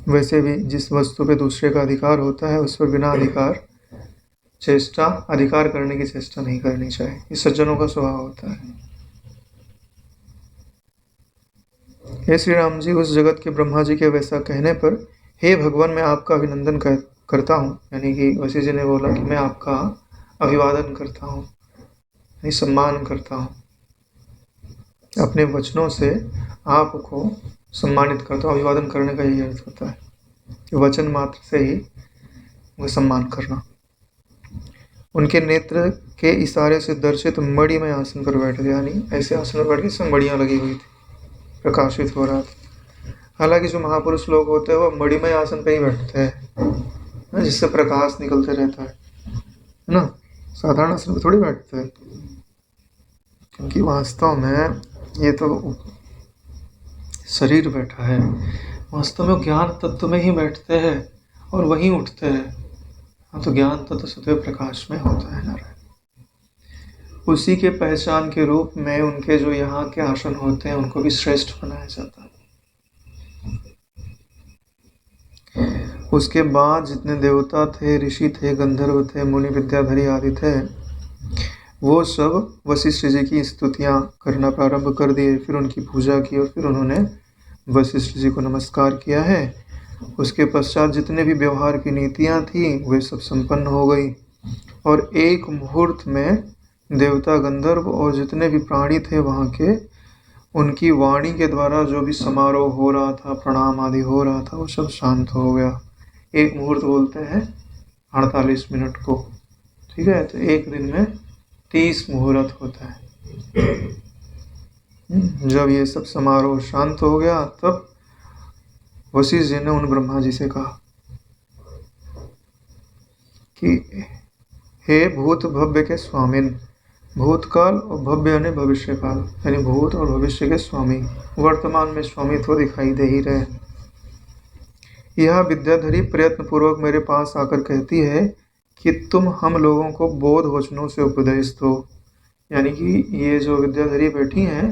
वैसे भी जिस वस्तु पे दूसरे का अधिकार होता है उस पर बिना अधिकार करने की चेष्टा नहीं करनी चाहिए। ये सज्जनों का स्वभाव होता है। हे श्री राम जी, उस जगत के ब्रह्मा जी के वैसा कहने पर हे भगवान मैं आपका अभिनंदन करता हूँ, यानी कि वशिष्ठ जी ने बोला कि मैं आपका अभिवादन करता हूँ, यानी सम्मान करता हूँ। अपने वचनों से आपको सम्मानित करता हूँ। अभिवादन करने का यही अर्थ होता है कि वचन मात्र से ही वो सम्मान करना। उनके नेत्र के इशारे से दर्शित मणि में आसन पर बैठ गया, यानी ऐसे आसन पर बैठ के इसमें मणियाँ लगी हुई थी, प्रकाशित हो रहा था। हालांकि जो महापुरुष लोग होते हैं वो मणिमय आसन पर ही बैठते हैं, जिससे प्रकाश निकलते रहता है ना। साधारण आसन पर थोड़ी बैठते हैं, क्योंकि वास्तव में ये तो शरीर बैठा है, वास्तव में ज्ञान तत्व में ही बैठते हैं और वहीं उठते हैं। हाँ, तो ज्ञान तत्व सदैव प्रकाश में होता है नारायण। उसी के पहचान के रूप में उनके जो यहाँ के आसन होते हैं उनको भी श्रेष्ठ बनाया जाता है। उसके बाद जितने देवता थे, ऋषि थे, गंधर्व थे, मुनि विद्याधरी आदि थे, वो सब वशिष्ठ जी की स्तुतियाँ करना प्रारंभ कर दिए। फिर उनकी पूजा की और फिर उन्होंने वशिष्ठ जी को नमस्कार किया है। उसके पश्चात जितने भी व्यवहार की नीतियाँ थी वे सब संपन्न हो गई और एक मुहूर्त में देवता, गंधर्व और जितने भी प्राणी थे वहाँ के, उनकी वाणी के द्वारा जो भी समारोह हो रहा था, प्रणाम आदि हो रहा था, वो सब शांत हो गया। एक मुहूर्त बोलते हैं 48 मिनट को, ठीक है। तो एक दिन में 30 मुहूर्त होता है। जब ये सब समारोह शांत हो गया तब वशिष्ठ जी ने उन ब्रह्मा जी से कहा कि हे भूत भव्य के स्वामिन, भूतकाल और भव्य यानी भविष्य काल, यानी भूत और भविष्य के स्वामी, वर्तमान में स्वामी तो दिखाई दे ही रहे। यह विद्याधरी प्रयत्न पूर्वक मेरे पास आकर कहती है कि तुम हम लोगों को बोध वचनों से उपदेश दो। यानी कि ये जो विद्याधरी बैठी हैं,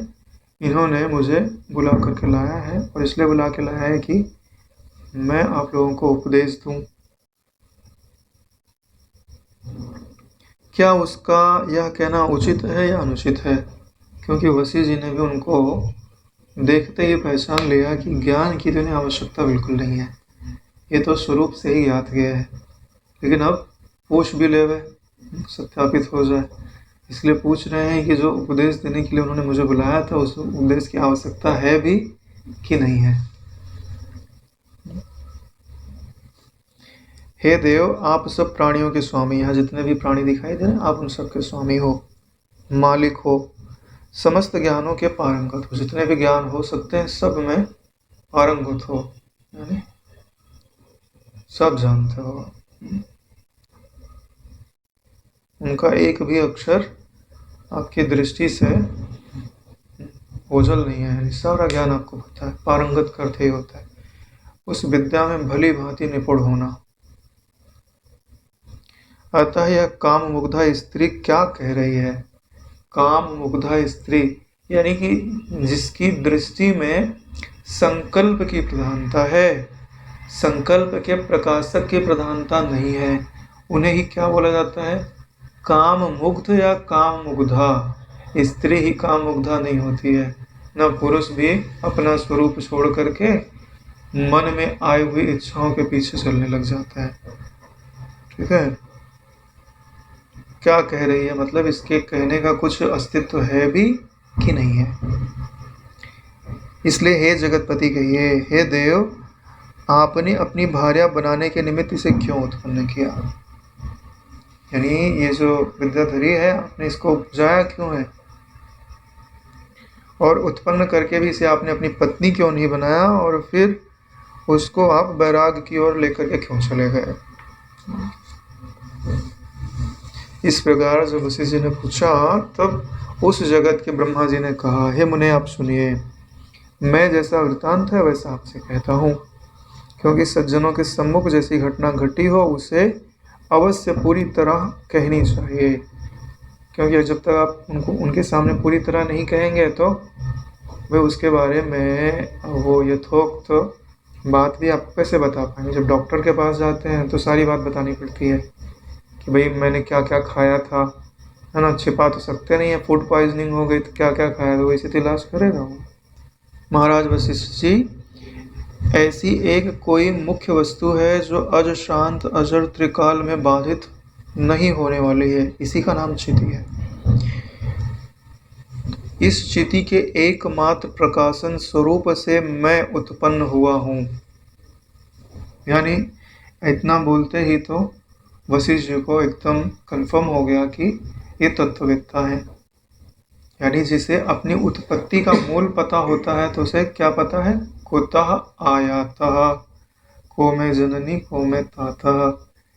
इन्होंने मुझे बुला करके लाया है, और इसलिए बुला के लाया है कि मैं आप लोगों को उपदेश दूं। क्या उसका यह कहना उचित है या अनुचित है? क्योंकि वशिष्ठ जी ने भी उनको देखते ही पहचान लिया कि ज्ञान की तो इन्हें आवश्यकता बिल्कुल नहीं है, ये तो स्वरूप से ही ज्ञात गया है। लेकिन अब पूछ भी ले वे, सत्यापित हो जाए, इसलिए पूछ रहे हैं कि जो उपदेश देने के लिए उन्होंने मुझे बुलाया था, उस उपदेश की आवश्यकता है भी कि नहीं है। हे देव, आप सब प्राणियों के स्वामी, यहाँ जितने भी प्राणी दिखाई दे रहे हैं, आप उन सब के स्वामी हो, मालिक हो, समस्त ज्ञानों के पारंगत हो, जितने भी ज्ञान हो सकते हैं सब में पारंगत हो, यानी सब जानते हो। उनका एक भी अक्षर आपकी दृष्टि से ओझल नहीं है, यानी सारा ज्ञान आपको पता है, पारंगत करते ही होता है। उस विद्या में भली भांति निपुण होना। अतः यह काम मुग्धा स्त्री क्या कह रही है? काम मुग्धा स्त्री यानी कि जिसकी दृष्टि में संकल्प की प्रधानता है, संकल्प के प्रकाशक की प्रधानता नहीं है, उन्हें ही क्या बोला जाता है? काम मुग्ध या काम मुग्धा। स्त्री ही काम मुग्धा नहीं होती है, न पुरुष भी अपना स्वरूप छोड़ करके मन में आई हुई इच्छाओं के पीछे चलने लग जाता है। ठीक है, क्या कह रही है? मतलब इसके कहने का कुछ अस्तित्व है भी कि नहीं है। इसलिए हे जगतपति कहिए, हे देव, आपने अपनी भार्या बनाने के निमित्त इसे क्यों उत्पन्न किया? यानी ये जो विद्याधरी है, आपने इसको उपजाया क्यों है? और उत्पन्न करके भी इसे आपने अपनी पत्नी क्यों नहीं बनाया, और फिर उसको आप बैराग की ओर लेकर के क्यों चले गए? इस प्रकार जब वशिष्ठ जी ने पूछा, तब उस जगत के ब्रह्मा जी ने कहा, हे मुने, आप सुनिए, मैं जैसा वृतांत है वैसा आपसे कहता हूँ, क्योंकि सज्जनों के सम्मुख जैसी घटना घटी हो उसे अवश्य पूरी तरह कहनी चाहिए। क्योंकि जब तक आप उनके सामने पूरी तरह नहीं कहेंगे तो वे उसके बारे में वो यथोक्त बात भी आपको कैसे बता पाएंगे। जब डॉक्टर के पास जाते हैं तो सारी बात बतानी पड़ती है कि भाई मैंने क्या क्या खाया था, है ना। छिपा तो सकते नहीं है, फूड पॉइजनिंग हो गई तो क्या क्या खाया था, वैसे तो इलाज करेगा वो। महाराज वशिष्ठ जी, ऐसी एक कोई मुख्य वस्तु है जो अज शांत अजर त्रिकाल में बाधित नहीं होने वाली है, इसी का नाम चिति है। इस चिति के एकमात्र प्रकाशन स्वरूप से मैं उत्पन्न हुआ हूँ। यानी इतना बोलते ही तो वशिष्ठ जी को एकदम कंफर्म हो गया कि ये तत्ववेत्ता है। यानी जिसे अपनी उत्पत्ति का मूल पता होता है तो उसे क्या पता है? कुतः आयातः, को मैं जननी को मैं तातः।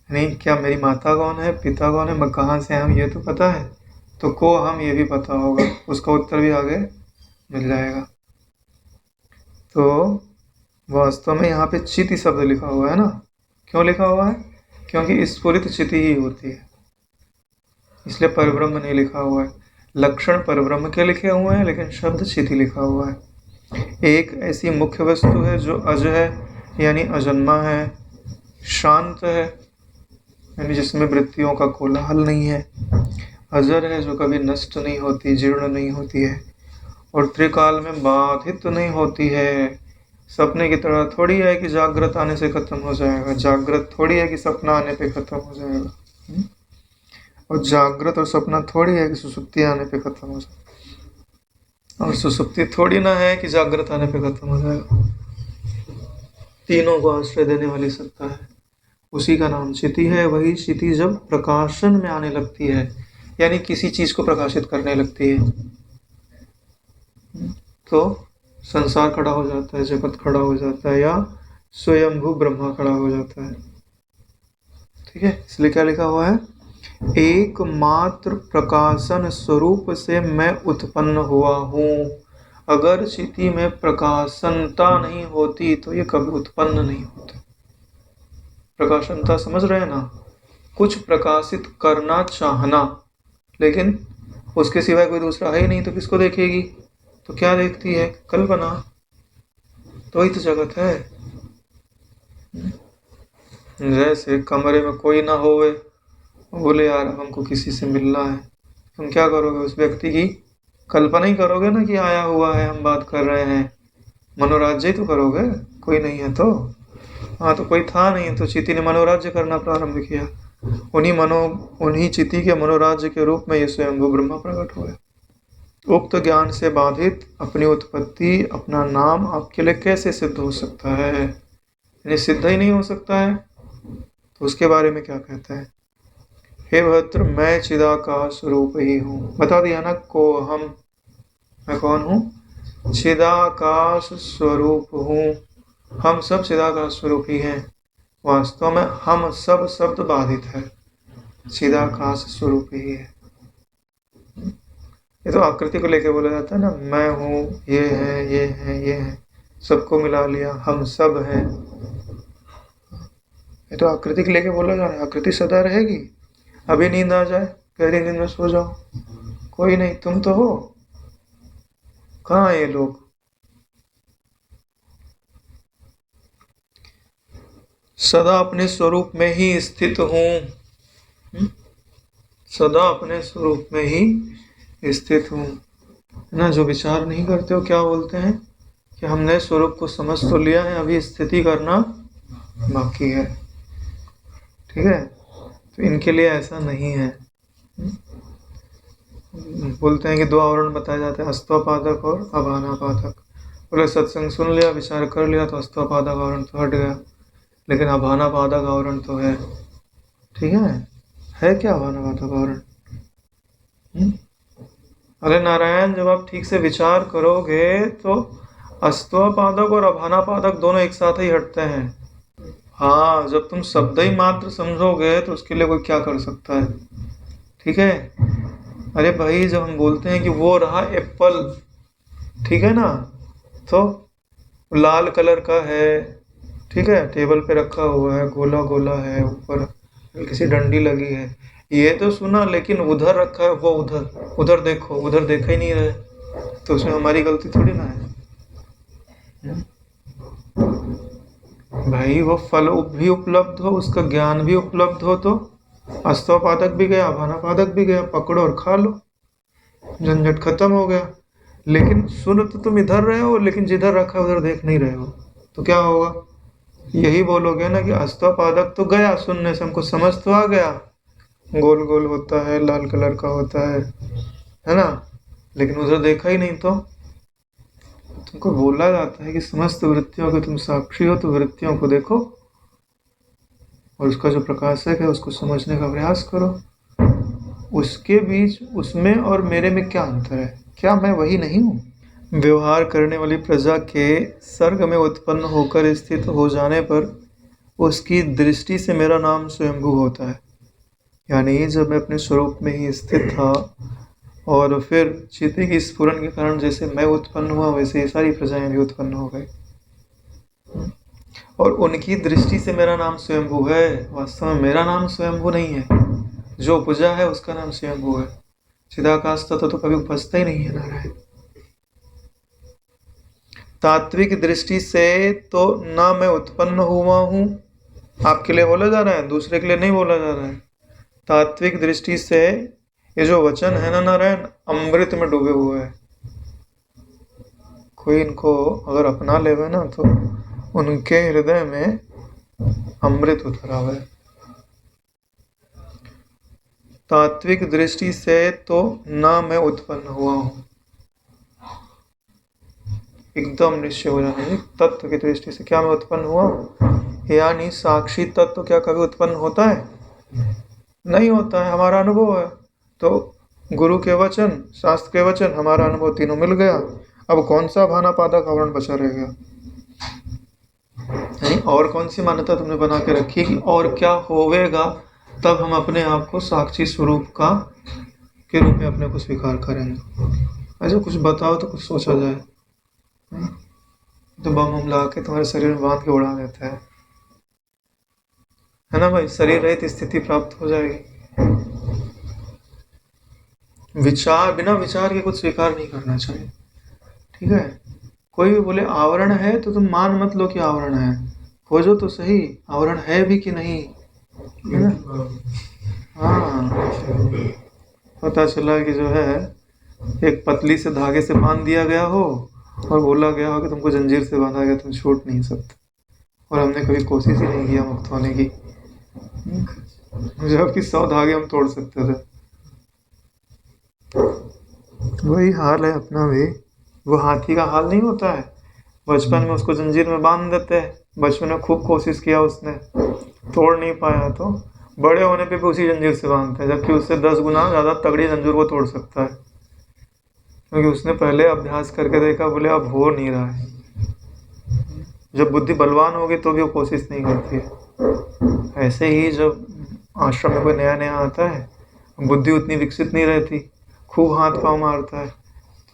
यानी क्या मेरी माता कौन है, पिता कौन है, मैं कहाँ से हम, ये तो पता है, तो को हम ये भी पता होगा, उसका उत्तर भी आगे मिल जाएगा। तो वास्तव में यहाँ पे चिति शब्द लिखा हुआ है ना। क्यों लिखा हुआ है? क्योंकि स्फुरित चिति ही होती है, इसलिए परब्रह्म नहीं लिखा हुआ है। लक्षण परब्रह्म के लिखे हुए हैं, लेकिन शब्द चिति लिखा हुआ है। एक ऐसी मुख्य वस्तु है जो अज है, यानी अजन्मा है, शांत है, यानी जिसमें वृत्तियों का कोलाहल नहीं है, अजर है जो कभी नष्ट नहीं होती, जीर्ण नहीं होती है, और त्रिकाल में बाधित नहीं होती है। सपने की तरह थोड़ी है कि जागृत आने से खत्म हो जाएगा, जागृत थोड़ी है कि सपना आने पे खत्म हो जाएगा, और जागृत और सपना थोड़ी है कि सुसुप्ति आने पे खत्म हो जाएगा, और सुसुप्ति थोड़ी ना है कि जागृत आने पे खत्म हो जाएगा। तीनों को आश्रय देने वाली सत्ता है, उसी का नाम चिति है। वही चिति जब प्रकाशन में आने लगती है, यानी किसी चीज को प्रकाशित करने लगती है, तो संसार खड़ा हो जाता है, जगत खड़ा हो जाता है, या स्वयंभू ब्रह्मा खड़ा हो जाता है। ठीक है, इसलिए क्या लिखा हुआ है? एकमात्र प्रकाशन स्वरूप से मैं उत्पन्न हुआ हूँ। अगर चिति में प्रकाशनता नहीं होती तो ये कभी उत्पन्न नहीं होता। प्रकाशनता समझ रहे हैं ना, कुछ प्रकाशित करना चाहना, लेकिन उसके सिवाय कोई दूसरा है ही नहीं, तो किसको देखेगी? तो क्या देखती है? कल्पना। तो ही तो जगत है। जैसे कमरे में कोई ना होवे, बोले यार हमको किसी से मिलना है, तुम क्या करोगे? उस व्यक्ति की कल्पना ही करोगे ना कि आया हुआ है, हम बात कर रहे हैं, मनोराज्य ही तो करोगे। कोई नहीं है तो। हाँ, तो कोई था नहीं तो चिति ने मनोराज्य करना प्रारंभ किया। उन्हीं चिति के मनोराज्य के रूप में ये स्वयंभू ब्रह्मा प्रकट हुए। उक्त ज्ञान से बाधित अपनी उत्पत्ति, अपना नाम आपके लिए कैसे सिद्ध हो सकता है? यानी सिद्ध ही नहीं हो सकता है, तो उसके बारे में क्या कहता है? हे भद्र, मैं चिदाकाश स्वरूप ही हूँ। बता दिया ना को हम, मैं कौन हूँ? चिदाकाश स्वरूप हूँ। हम सब चिदाकाश स्वरूप ही हैं। वास्तव में हम सब शब्द बाधित है, चिदाकाश स्वरूप ही है। ये तो आकृति को लेके बोला जाता है ना, मैं हूँ, ये है, ये है, ये है, सबको मिला लिया, हम सब हैं। ये तो आकृति को लेके बोला जा रहा है। आकृति सदा रहेगी। अभी नींद आ जाए, गहरी नींद में सो जाओ, कोई नहीं, तुम तो हो। कहाँ ये लोग? सदा अपने स्वरूप में ही स्थित हूँ। सदा अपने स्वरूप में ही स्थित हूँ ना। जो विचार नहीं करते हो, क्या बोलते हैं कि हमने स्वरूप को समझ तो लिया है, अभी स्थिति करना बाकी है। ठीक है, तो इनके लिए ऐसा नहीं है। बोलते हैं कि दो आवरण बताए जाते हैं, अस्तपादक और अभानापादक। बोले सत्संग सुन लिया, विचार कर लिया, तो अस्तपादक आवरण तो हट गया, लेकिन अभानापादक आवरण तो है। ठीक है क्या अभानापादक आवरण? अरे नारायण, जब आप ठीक से विचार करोगे तो अस्तपादक और अभानापादक दोनों एक साथ ही हटते हैं। हाँ, जब तुम शब्द ही मात्र समझोगे तो उसके लिए कोई क्या कर सकता है? ठीक है। अरे भाई, जब हम बोलते हैं कि वो रहा एप्पल, ठीक है ना, तो लाल कलर का है, ठीक है, टेबल पे रखा हुआ है, गोला गोला है, ऊपर किसी डंडी लगी है, ये तो सुना, लेकिन उधर रखा है, वो उधर, उधर देखो, उधर देखा ही नहीं रहे, तो उसमें हमारी गलती थोड़ी ना है। भाई, वो फल भी उपलब्ध हो, उसका ज्ञान भी उपलब्ध हो, तो अस्तपादक भी गया, अभानापादक भी गया, पकड़ो और खा लो, झंझट खत्म हो गया। लेकिन सुन तो तुम इधर रहे हो, लेकिन जिधर रखा है उधर देख नहीं रहे हो, तो क्या होगा? यही बोलोगे ना कि अस्तपादक तो गया, सुनने से हमको समझ तो आ गया, गोल गोल होता है, लाल कलर का होता है ना, लेकिन उधर देखा ही नहीं। तो तुमको बोला जाता है कि समस्त वृत्तियों के तुम साक्षी हो, तो वृत्तियों को देखो और उसका जो प्रकाशक है उसको समझने का प्रयास करो। उसके बीच, उसमें और मेरे में क्या अंतर है? क्या मैं वही नहीं हूँ? व्यवहार करने वाली प्रजा के सर्ग में उत्पन्न होकर स्थित हो जाने पर उसकी दृष्टि से मेरा नाम स्वयंभू होता है। यानी जब मैं अपने स्वरूप में ही स्थित था और फिर चिति की स्फुरन के कारण जैसे मैं उत्पन्न हुआ, वैसे ये सारी प्रजाएं भी उत्पन्न हो गई, और उनकी दृष्टि से मेरा नाम स्वयंभू है। वास्तव में मेरा नाम स्वयंभू नहीं है, जो उपजा है उसका नाम स्वयंभू है। चिदाकाश तत्व तो कभी उपजता ही नहीं है नारायण। तात्विक दृष्टि से तो ना मैं उत्पन्न हुआ हूँ, आपके लिए बोला जा रहा है, दूसरे के लिए नहीं बोला जा रहा है। तात्विक दृष्टि से ये जो वचन है ना नारायण, अमृत में डूबे हुए हैं। कोई इनको अगर अपना लेवे ना, तो उनके हृदय में अमृत उतर आवे। तात्विक दृष्टि से तो ना मैं उत्पन्न हुआ हूँ, एकदम निश्चय हो जाना है। तत्व की दृष्टि से क्या मैं उत्पन्न हुआ? यानी साक्षी तत्व क्या कभी उत्पन्न होता है? नहीं होता है, हमारा अनुभव है। तो गुरु के वचन, शास्त्र के वचन, हमारा अनुभव, तीनों मिल गया। अब कौन सा भानापादक आवरण बचा रह गया? नहीं, और कौन सी मान्यता तुमने बना के रखी कि और क्या होवेगा तब हम अपने आप को साक्षी स्वरूप का के रूप में अपने को स्वीकार करेंगे? ऐसे कुछ बताओ तो कुछ सोचा जाए। तो बम हम ला के तुम्हारे शरीर में बांध के उड़ा देता है। है ना भाई, शरीर रहित स्थिति प्राप्त हो जाएगी। विचार, बिना विचार के कुछ स्वीकार नहीं करना चाहिए, ठीक है। कोई भी बोले आवरण है तो तुम मान मत लो कि आवरण है, खोजो तो सही आवरण है भी कि नहीं, है ना। हाँ, पता चला कि जो है एक पतली से धागे से बांध दिया गया हो और बोला गया हो कि तुमको जंजीर से बांधा गया, तुम छूट नहीं सकते, और हमने कभी कोशिश ही नहीं किया मुक्त होने की, जबकि 100 धागे हम तोड़ सकते थे। वही हाल है अपना भी। वो हाथी का हाल नहीं होता है, बचपन में उसको जंजीर में बांध देते हैं, बचपन में खूब कोशिश किया उसने, तोड़ नहीं पाया, तो बड़े होने पे भी उसी जंजीर से बांधते हैं, जबकि उससे 10 गुना ज़्यादा तगड़ी जंजीर वो तोड़ सकता है, क्योंकि उसने पहले अभ्यास करके देखा, बोले अब हो नहीं रहा है। जब बुद्धि बलवान होगी तो भी वो कोशिश नहीं करती है। ऐसे ही जब आश्रम में कोई नया नया आता है, बुद्धि उतनी विकसित नहीं रहती, खूब हाथ पाँव मारता है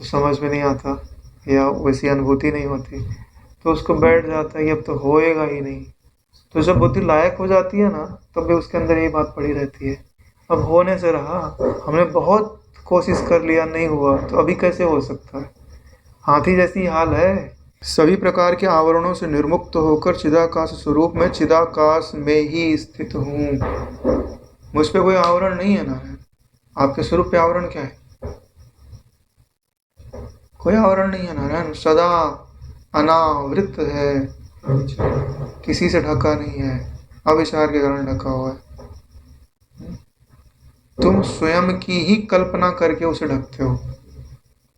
तो समझ में नहीं आता या वैसी अनुभूति नहीं होती, तो उसको बैठ जाता है कि अब तो होएगा ही नहीं। तो जब बुद्धि लायक हो जाती है ना, तब भी उसके अंदर यही बात पड़ी रहती है, अब होने से रहा, हमने बहुत कोशिश कर लिया नहीं हुआ, तो अभी कैसे हो सकता है। हाथी जैसी हाल है। सभी प्रकार के आवरणों से निर्मुक्त होकर चिदाकाश स्वरूप में चिदाकाश में ही स्थित हूँ। मुझ पे कोई आवरण नहीं है नारायण। आपके स्वरूप पे आवरण क्या है? कोई आवरण नहीं है नारायण, सदा अनावृत है, किसी से ढका नहीं है, अविचार के कारण ढका हुआ है। तुम स्वयं की ही कल्पना करके उसे ढकते हो।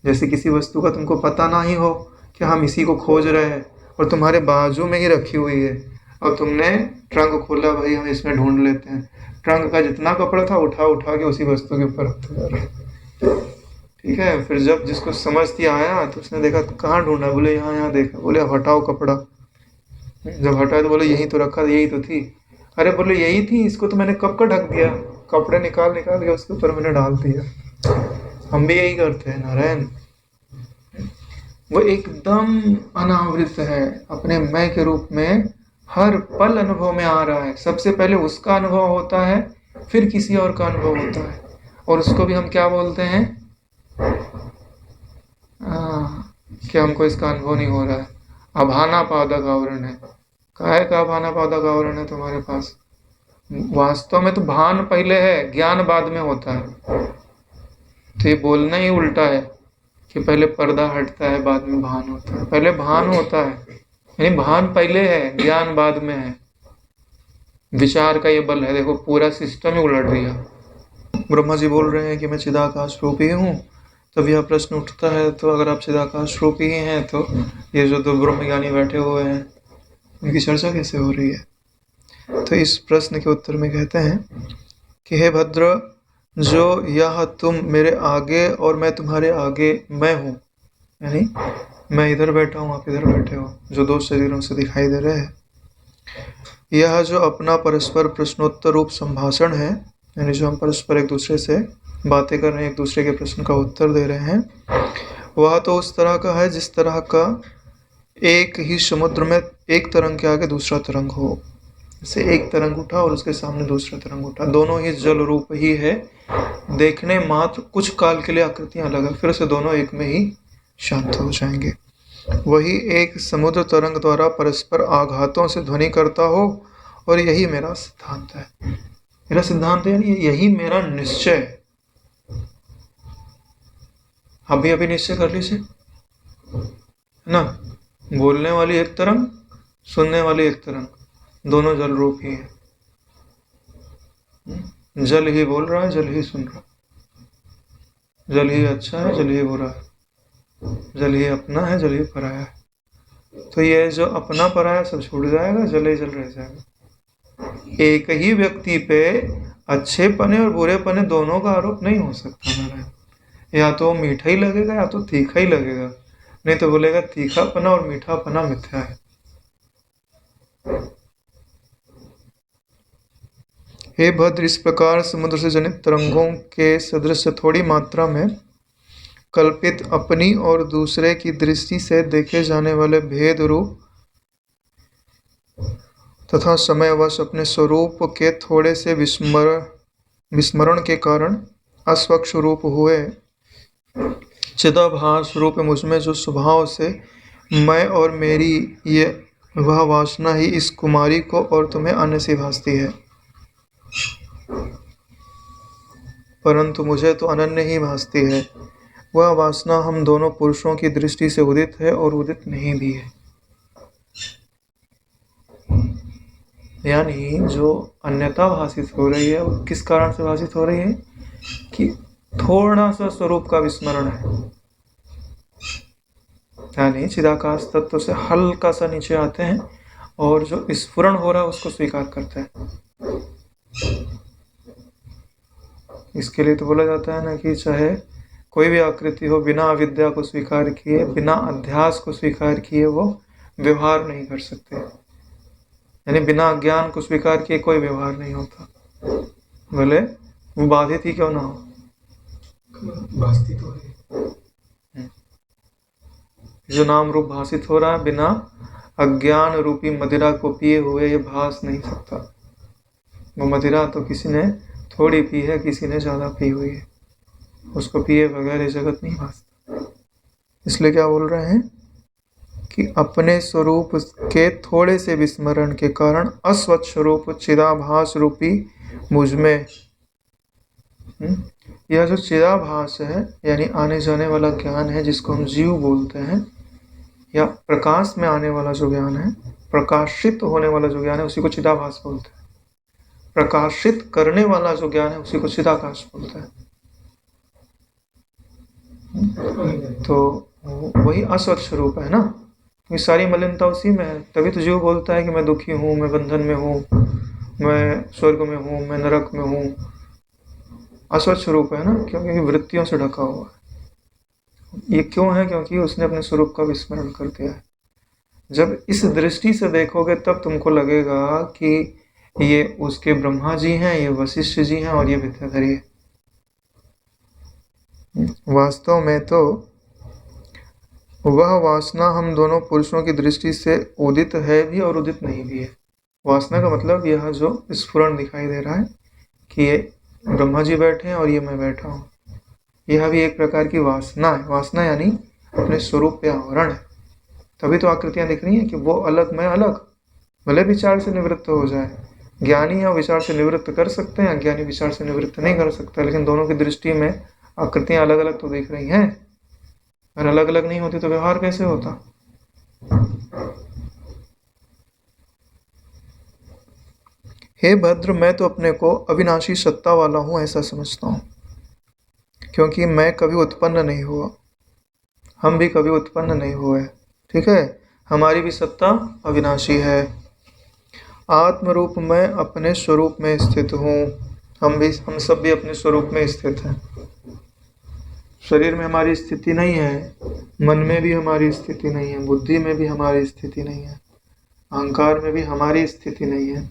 जैसे किसी वस्तु का तुमको पता ना ही हो कि हम इसी को खोज रहे हैं, और तुम्हारे बाजू में ही रखी हुई है, और तुमने ट्रंक खोला, भाई हम इसमें ढूंढ लेते हैं, ट्रंक का जितना कपड़ा था उठा उठा के उसी वस्तु के ऊपर रखते जा रहे, ठीक है। फिर जब जिसको समझती आया तो उसने देखा कहाँ ढूंढा, बोले यहाँ यहाँ देखा, बोले हटाओ कपड़ा, जब हटाया तो बोले यही तो रखा, यही तो थी। अरे बोले यही थी, इसको तो मैंने कब का ढक दिया, कपड़े निकाल निकाल के उसके ऊपर मैंने डाल दिया। हम भी यही करते हैं नारायण। वो एकदम अनावृत है, अपने मैं के रूप में हर पल अनुभव में आ रहा है। सबसे पहले उसका अनुभव होता है, फिर किसी और का अनुभव होता है, और उसको भी हम क्या बोलते हैं कि हमको इसका अनुभव नहीं हो रहा है। अभाना पादक आवरण है। काहे का अभाना पादक आवरण है तुम्हारे पास? वास्तव में तो भान पहले है, ज्ञान बाद में होता है। तो ये बोलना ही उल्टा है कि पहले पर्दा हटता है बाद में भान होता है। पहले भान होता है, यानी भान पहले है, ज्ञान बाद में है। विचार का ये बल है। देखो पूरा सिस्टम ही उलट दिया। ब्रह्मा जी बोल रहे हैं कि मैं चिदाकाश रूपी हूँ, तब यह प्रश्न उठता है, तो अगर आप चिदाकाश रूपी ही हैं तो ये जो दो ब्रह्मज्ञानी बैठे हुए हैं उनकी चर्चा कैसे हो रही है? तो इस प्रश्न के उत्तर में कहते हैं कि हे भद्र, जो यह तुम मेरे आगे और मैं तुम्हारे आगे मैं हूँ, यानी मैं इधर बैठा हूँ, आप इधर बैठे हो, जो दो शरीरों से दिखाई दे रहे हैं, यह जो अपना परस्पर प्रश्नोत्तर रूप संभाषण है, यानी जो हम परस्पर एक दूसरे से बातें कर रहे हैं, एक दूसरे के प्रश्न का उत्तर दे रहे हैं, वह तो उस तरह का है जिस तरह का एक ही समुद्र में एक तरंग के आगे दूसरा तरंग हो। जैसे एक तरंग उठा और उसके सामने दूसरा तरंग उठा, दोनों ही जल रूप ही है, देखने मात्र कुछ काल के लिए आकृतियां अलग है, फिर से दोनों एक में ही शांत हो जाएंगे। वही एक समुद्र तरंग द्वारा परस्पर आघातों से ध्वनि करता हो, और यही मेरा सिद्धांत है। मेरा सिद्धांत है यानी यही मेरा निश्चय। अभी अभी निश्चय कर लीजिए, है ना। बोलने वाली एक तरंग, सुनने वाली एक तरंग, दोनों जल रूप ही है। जल ही बोल रहा है, जल ही सुन रहा है, जल ही अच्छा है, जल ही बुरा है, जल ही अपना है, जल ही पराया है। तो ये जो अपना पराया सब छूट जाएगा, जल ही जल रह जाएगा। एक ही व्यक्ति पे अच्छे पने और बुरे पने दोनों का आरोप नहीं हो सकता नारायण। या तो मीठा ही लगेगा या तो तीखा ही लगेगा, नहीं तो बोलेगा तीखा पना और मीठा पना मिथ्या है। हे भद्र, इस प्रकार समुद्र से जनित तरंगों के सदृश थोड़ी मात्रा में कल्पित अपनी और दूसरे की दृष्टि से देखे जाने वाले भेद रूप तथा समयवश अपने स्वरूप के थोड़े से विस्मरण के कारण अस्वच्छ रूप हुए चिदाभास रूप मुझमें जो स्वभाव से मैं और मेरी ये वह वासना ही इस कुमारी को और तुम्हें अन्य सी भासती है, परंतु मुझे तो अनन्य ही भासती है। वह वासना हम दोनों पुरुषों की दृष्टि से उदित है और उदित नहीं भी है। यानी जो अन्यता भाषित हो रही है वो किस कारण से भाषित हो रही है कि थोड़ा सा स्वरूप का विस्मरण है, यानी चिदाकाश तत्व से हल्का सा नीचे आते हैं और जो स्फुरण हो रहा है उसको स्वीकार करते हैं। इसके लिए तो बोला जाता है ना कि चाहे कोई भी आकृति हो, बिना अविद्या को स्वीकार किए, बिना अध्यास को स्वीकार किए वो व्यवहार नहीं कर सकते। यानी बिना ज्ञान को स्वीकार किए कोई व्यवहार नहीं होता, भले वो बाधित ही क्यों ना हो। भासती तो है। जो नाम रूप भाषित हो रहा है, बिना अज्ञान रूपी मदिरा को पिए हुए ये भास नहीं सकता। वो मदिरा तो किसी ने थोड़ी पी है, किसी ने ज़्यादा पी हुई है, उसको पिए बगैर ये जगत नहीं भासता। इसलिए क्या बोल रहे हैं कि अपने स्वरूप के थोड़े से विस्मरण के कारण अस्वच्छ रूप चिदाभास रूपी मुझमें, यह जो चिदाभास है यानी आने जाने वाला ज्ञान है, जिसको हम जीव बोलते हैं, या प्रकाश में आने वाला जो ज्ञान है, प्रकाशित होने वाला जो ज्ञान है उसी को चिदाभास बोलते हैं। प्रकाशित करने वाला जो ज्ञान है उसी को चिदाकाश बोलते हैं। तो वही अस्वच्छ रूप है ना, ये सारी मलिनता उसी में है। तभी तो जीव बोलता है कि मैं दुखी हूँ, मैं बंधन में हूँ, मैं स्वर्ग में हूँ, मैं नरक में हूँ। अस्वच्छ रूप है ना, क्योंकि वृत्तियों से ढका हुआ है। ये क्यों है? क्योंकि उसने अपने स्वरूप का विस्मरण कर दिया है। जब इस दृष्टि से देखोगे तब तुमको लगेगा कि ये उसके ब्रह्मा जी हैं, ये वशिष्ठ जी हैं और ये विद्याधरी है। वास्तव में तो वह वासना हम दोनों पुरुषों की दृष्टि से उदित है भी और उदित नहीं भी है। वासना का मतलब यह जो स्फुरण दिखाई दे रहा है कि ये ब्रह्मा जी बैठे हैं और ये मैं बैठा हूँ, यह भी एक प्रकार की वासना है। वासना यानी अपने स्वरूप पे आवरण है। तभी तो आकृतियाँ दिख रही हैं कि वो अलग मैं अलग, भले विचार से निवृत्त हो जाए। ज्ञानी है विचार से निवृत्त कर सकते हैं, अज्ञानी विचार से निवृत्त नहीं कर सकता, लेकिन दोनों की दृष्टि में आकृतियाँ अलग अलग तो दिख रही हैं। अगर अलग अलग नहीं होती तो व्यवहार कैसे होता? हे भद्र, मैं तो अपने को अविनाशी सत्ता वाला हूँ ऐसा समझता हूँ, क्योंकि मैं कभी उत्पन्न नहीं हुआ, हम भी कभी उत्पन्न नहीं हुए। ठीक है, हमारी भी सत्ता अविनाशी है। आत्मरूप मैं अपने स्वरूप में स्थित हूँ। हम सब भी अपने स्वरूप में स्थित हैं। शरीर में हमारी स्थिति नहीं है, मन में भी हमारी स्थिति नहीं है, बुद्धि में भी हमारी स्थिति नहीं है, अहंकार में भी हमारी स्थिति नहीं है।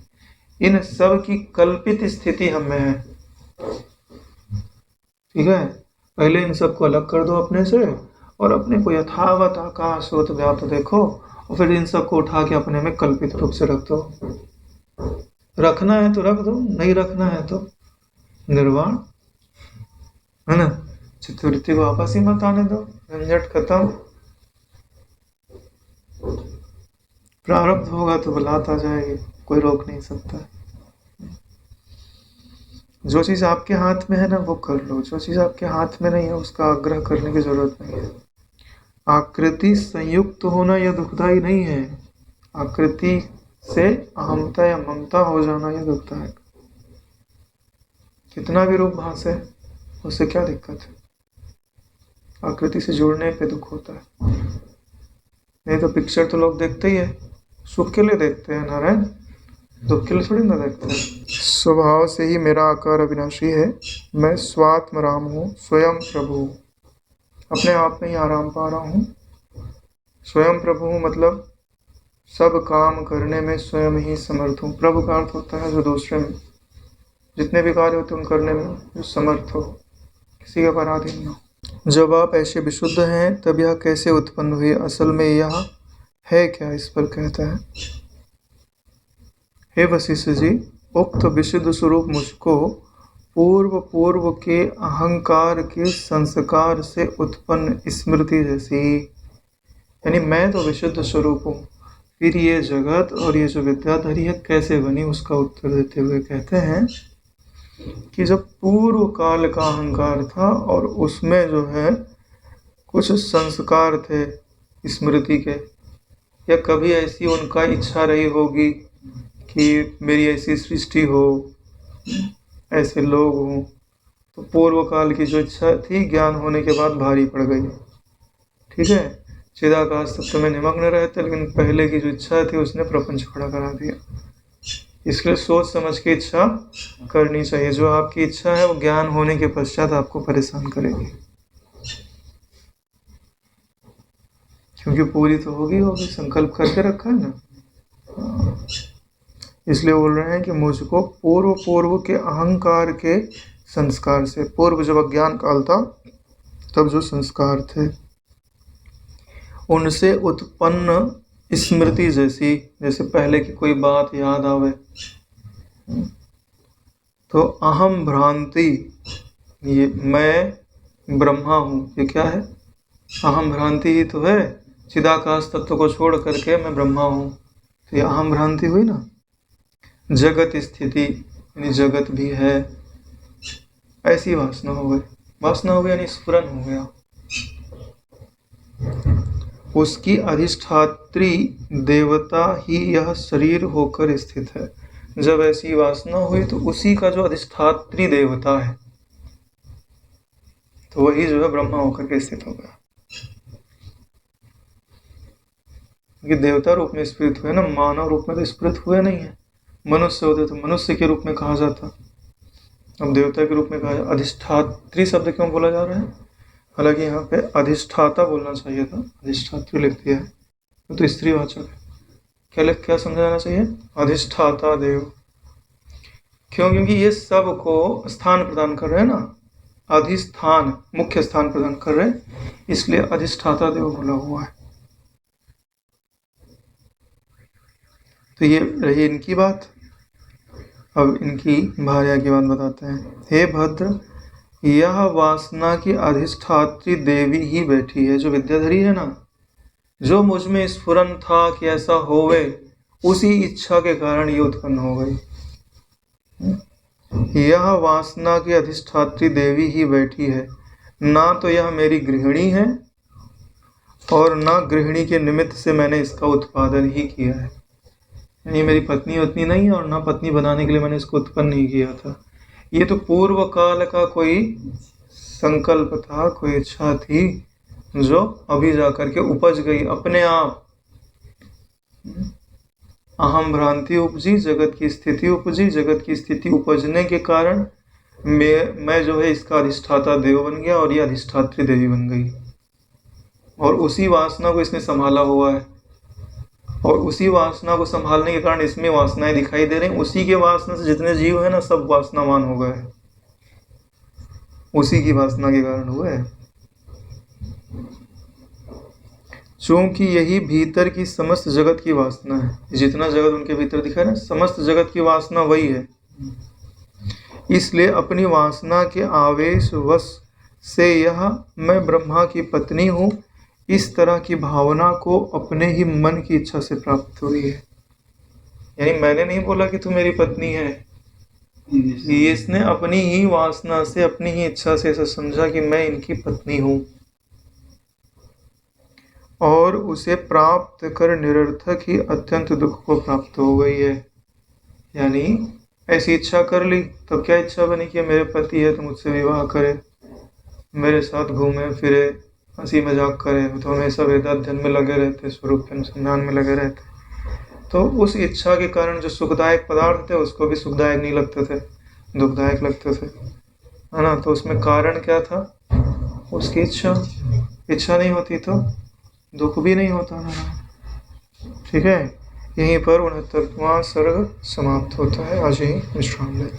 इन सब की कल्पित स्थिति हम में है। ठीक है, पहले इन सबको अलग कर दो अपने से और अपने को यथावत आकाशवत व्याप्त देखो, और फिर इन सबको उठा के अपने में कल्पित रूप से रख दो। रखना है तो रख दो, नहीं रखना है तो निर्वाण है ना। चित्तवृत्ति को आपस ही मत आने दो, झंझट खत्म। प्रारब्ध होगा तो बलात आ जाएगी, कोई रोक नहीं सकता। जो चीज़ आपके हाथ में है ना वो कर लो, जो चीज़ आपके हाथ में नहीं है उसका आग्रह करने की जरूरत नहीं है। आकृति संयुक्त होना यह दुखदाई नहीं है, आकृति से अहमता या ममता हो जाना यह दुखदायक। कितना भी रूप भास है उससे क्या दिक्कत है? आकृति से जुड़ने पे दुख होता है। नहीं तो पिक्चर तो लोग देखते ही है, सुख के लिए देखते हैं नारायण, दुख के लिए थोड़ी ना देखते हैं। स्वभाव से ही मेरा आकार अविनाशी है, मैं स्वात्म राम हूँ, स्वयं प्रभु, अपने आप में ही आराम पा रहा हूँ। स्वयं प्रभु हूँ मतलब सब काम करने में स्वयं ही समर्थ हूँ। प्रभु का अर्थ होता है जो दूसरे में जितने भी कार्य होते हैं उन करने में जो समर्थ हो, किसी के पराधीन न हो। जब आप ऐसे विशुद्ध हैं तब यह कैसे उत्पन्न हुई, असल में यह है क्या, इस पर कहता है हे वशिष्ठ जी, उक्त विशुद्ध स्वरूप मुझको पूर्व पूर्व के अहंकार के संस्कार से उत्पन्न स्मृति जैसी, यानी मैं तो विशुद्ध स्वरूप हूँ, फिर ये जगत और ये जो विद्याधरी है कैसे बनी, उसका उत्तर देते हुए कहते हैं कि जब पूर्व काल का अहंकार था और उसमें जो है कुछ संस्कार थे स्मृति के, या कभी ऐसी उनका इच्छा रही होगी कि मेरी ऐसी सृष्टि हो, ऐसे लोग हों, तो पूर्व काल की जो इच्छा थी ज्ञान होने के बाद भारी पड़ गई। ठीक है, चिदाकाश तत्व में निमग्न रहते, लेकिन पहले की जो इच्छा थी उसने प्रपंच खड़ा करा दिया। इसलिए सोच समझ के इच्छा करनी चाहिए। जो आपकी इच्छा है वो ज्ञान होने के पश्चात आपको परेशान करेगी, क्योंकि पूरी तो होगी, संकल्प करके रखा है ना। इसलिए बोल रहे हैं कि मुझको पूर्व पूर्व के अहंकार के संस्कार से, पूर्व जब अज्ञान काल था तब जो संस्कार थे उनसे उत्पन्न स्मृति जैसी, जैसे पहले की कोई बात याद आवे तो अहम भ्रांति, ये मैं ब्रह्मा हूँ, ये क्या है, अहम भ्रांति ही तो है। चिदाकाश तत्व को छोड़ करके मैं ब्रह्मा हूँ, तो ये अहम भ्रांति हुई ना। जगत स्थिति, यानी जगत भी है, ऐसी वासना हो गई। वासना हो गया यानी स्फुरन हो गया। उसकी अधिष्ठात्री देवता ही यह शरीर होकर स्थित है। जब ऐसी वासना हुई तो उसी का जो अधिष्ठात्री देवता है तो वही जो है ब्रह्मा होकर के स्थित हो गया। ये देवता रूप में स्फुरित हुए ना, मानव रूप में तो स्फुरित हुए नहीं है। मनुष्य होते तो मनुष्य के रूप में कहा जाता, अब देवता के रूप में कहा जाता। अधिष्ठात्री शब्द क्यों बोला जा रहा है, हालांकि यहाँ पे अधिष्ठाता बोलना चाहिए था, अधिष्ठात्री लिख दिया है तो स्त्रीवाचक है। क्या समझा जाना चाहिए, अधिष्ठाता देव। क्यों, क्योंकि ये सब को स्थान प्रदान कर रहे हैं ना, अधिष्ठान मुख्य स्थान प्रदान कर रहे हैं, इसलिए अधिष्ठाता देव बोला हुआ है। तो ये रही इनकी बात। अब इनकी भार्या की बात बताते हैं। हे भद्र, यह वासना की अधिष्ठात्री देवी ही बैठी है, जो विद्याधरी है ना, जो मुझ में स्फुरन था कि ऐसा होवे, उसी इच्छा के कारण ये उत्पन्न हो गई। यह वासना की अधिष्ठात्री देवी ही बैठी है, ना तो यह मेरी गृहिणी है और ना गृहिणी के निमित्त से मैंने इसका उत्पादन ही किया है। ये मेरी पत्नी उतनी नहीं है और ना पत्नी बनाने के लिए मैंने इसको उत्पन्न नहीं किया था। ये तो पूर्व काल का कोई संकल्प था, कोई इच्छा थी जो अभी जाकर के उपज गई अपने आप। अहम भ्रांति उपजी, जगत की स्थिति उपजी, जगत की स्थिति उपजने के कारण मैं जो है इसका अधिष्ठाता देव बन गया और ये अधिष्ठात्री देवी बन गई। और उसी वासना को इसने संभाला हुआ है, और उसी वासना को संभालने के कारण इसमें वासनाएं दिखाई दे रही हैं। उसी के वासना से जितने जीव है ना, सब वासनावान हो गए, उसी की वासना के कारण हुए। चूंकि यही भीतर की समस्त जगत की वासना है, जितना जगत उनके भीतर दिखा है ना, समस्त जगत की वासना वही है। इसलिए अपनी वासना के आवेश वश से यह मैं ब्रह्मा की पत्नी हूँ, इस तरह की भावना को अपने ही मन की इच्छा से प्राप्त हुई है। यानी मैंने नहीं बोला कि तू मेरी पत्नी है, इसने अपनी ही वासना से, अपनी ही इच्छा से ऐसा समझा कि मैं इनकी पत्नी हूँ, और उसे प्राप्त कर निरर्थक ही अत्यंत दुख को प्राप्त हो गई है। यानी ऐसी इच्छा कर ली, तब क्या इच्छा बनी कि मेरे पति है तो मुझसे विवाह करे, मेरे साथ घूमे फिरे, हंसी मजाक करे, तो हमेशा वेदाध्ययन में लगे रहते, स्वरूप के अनुसंधान में लगे रहते। तो उस इच्छा के कारण जो सुखदायक पदार्थ थे उसको भी सुखदायक नहीं लगते थे, दुखदायक लगते थे, है ना। तो उसमें कारण क्या था, उसकी इच्छा नहीं होती तो दुख भी नहीं होता ना। ठीक है, यहीं पर 69वां सर्ग समाप्त होता है। आज ही विश्राम लेते हैं।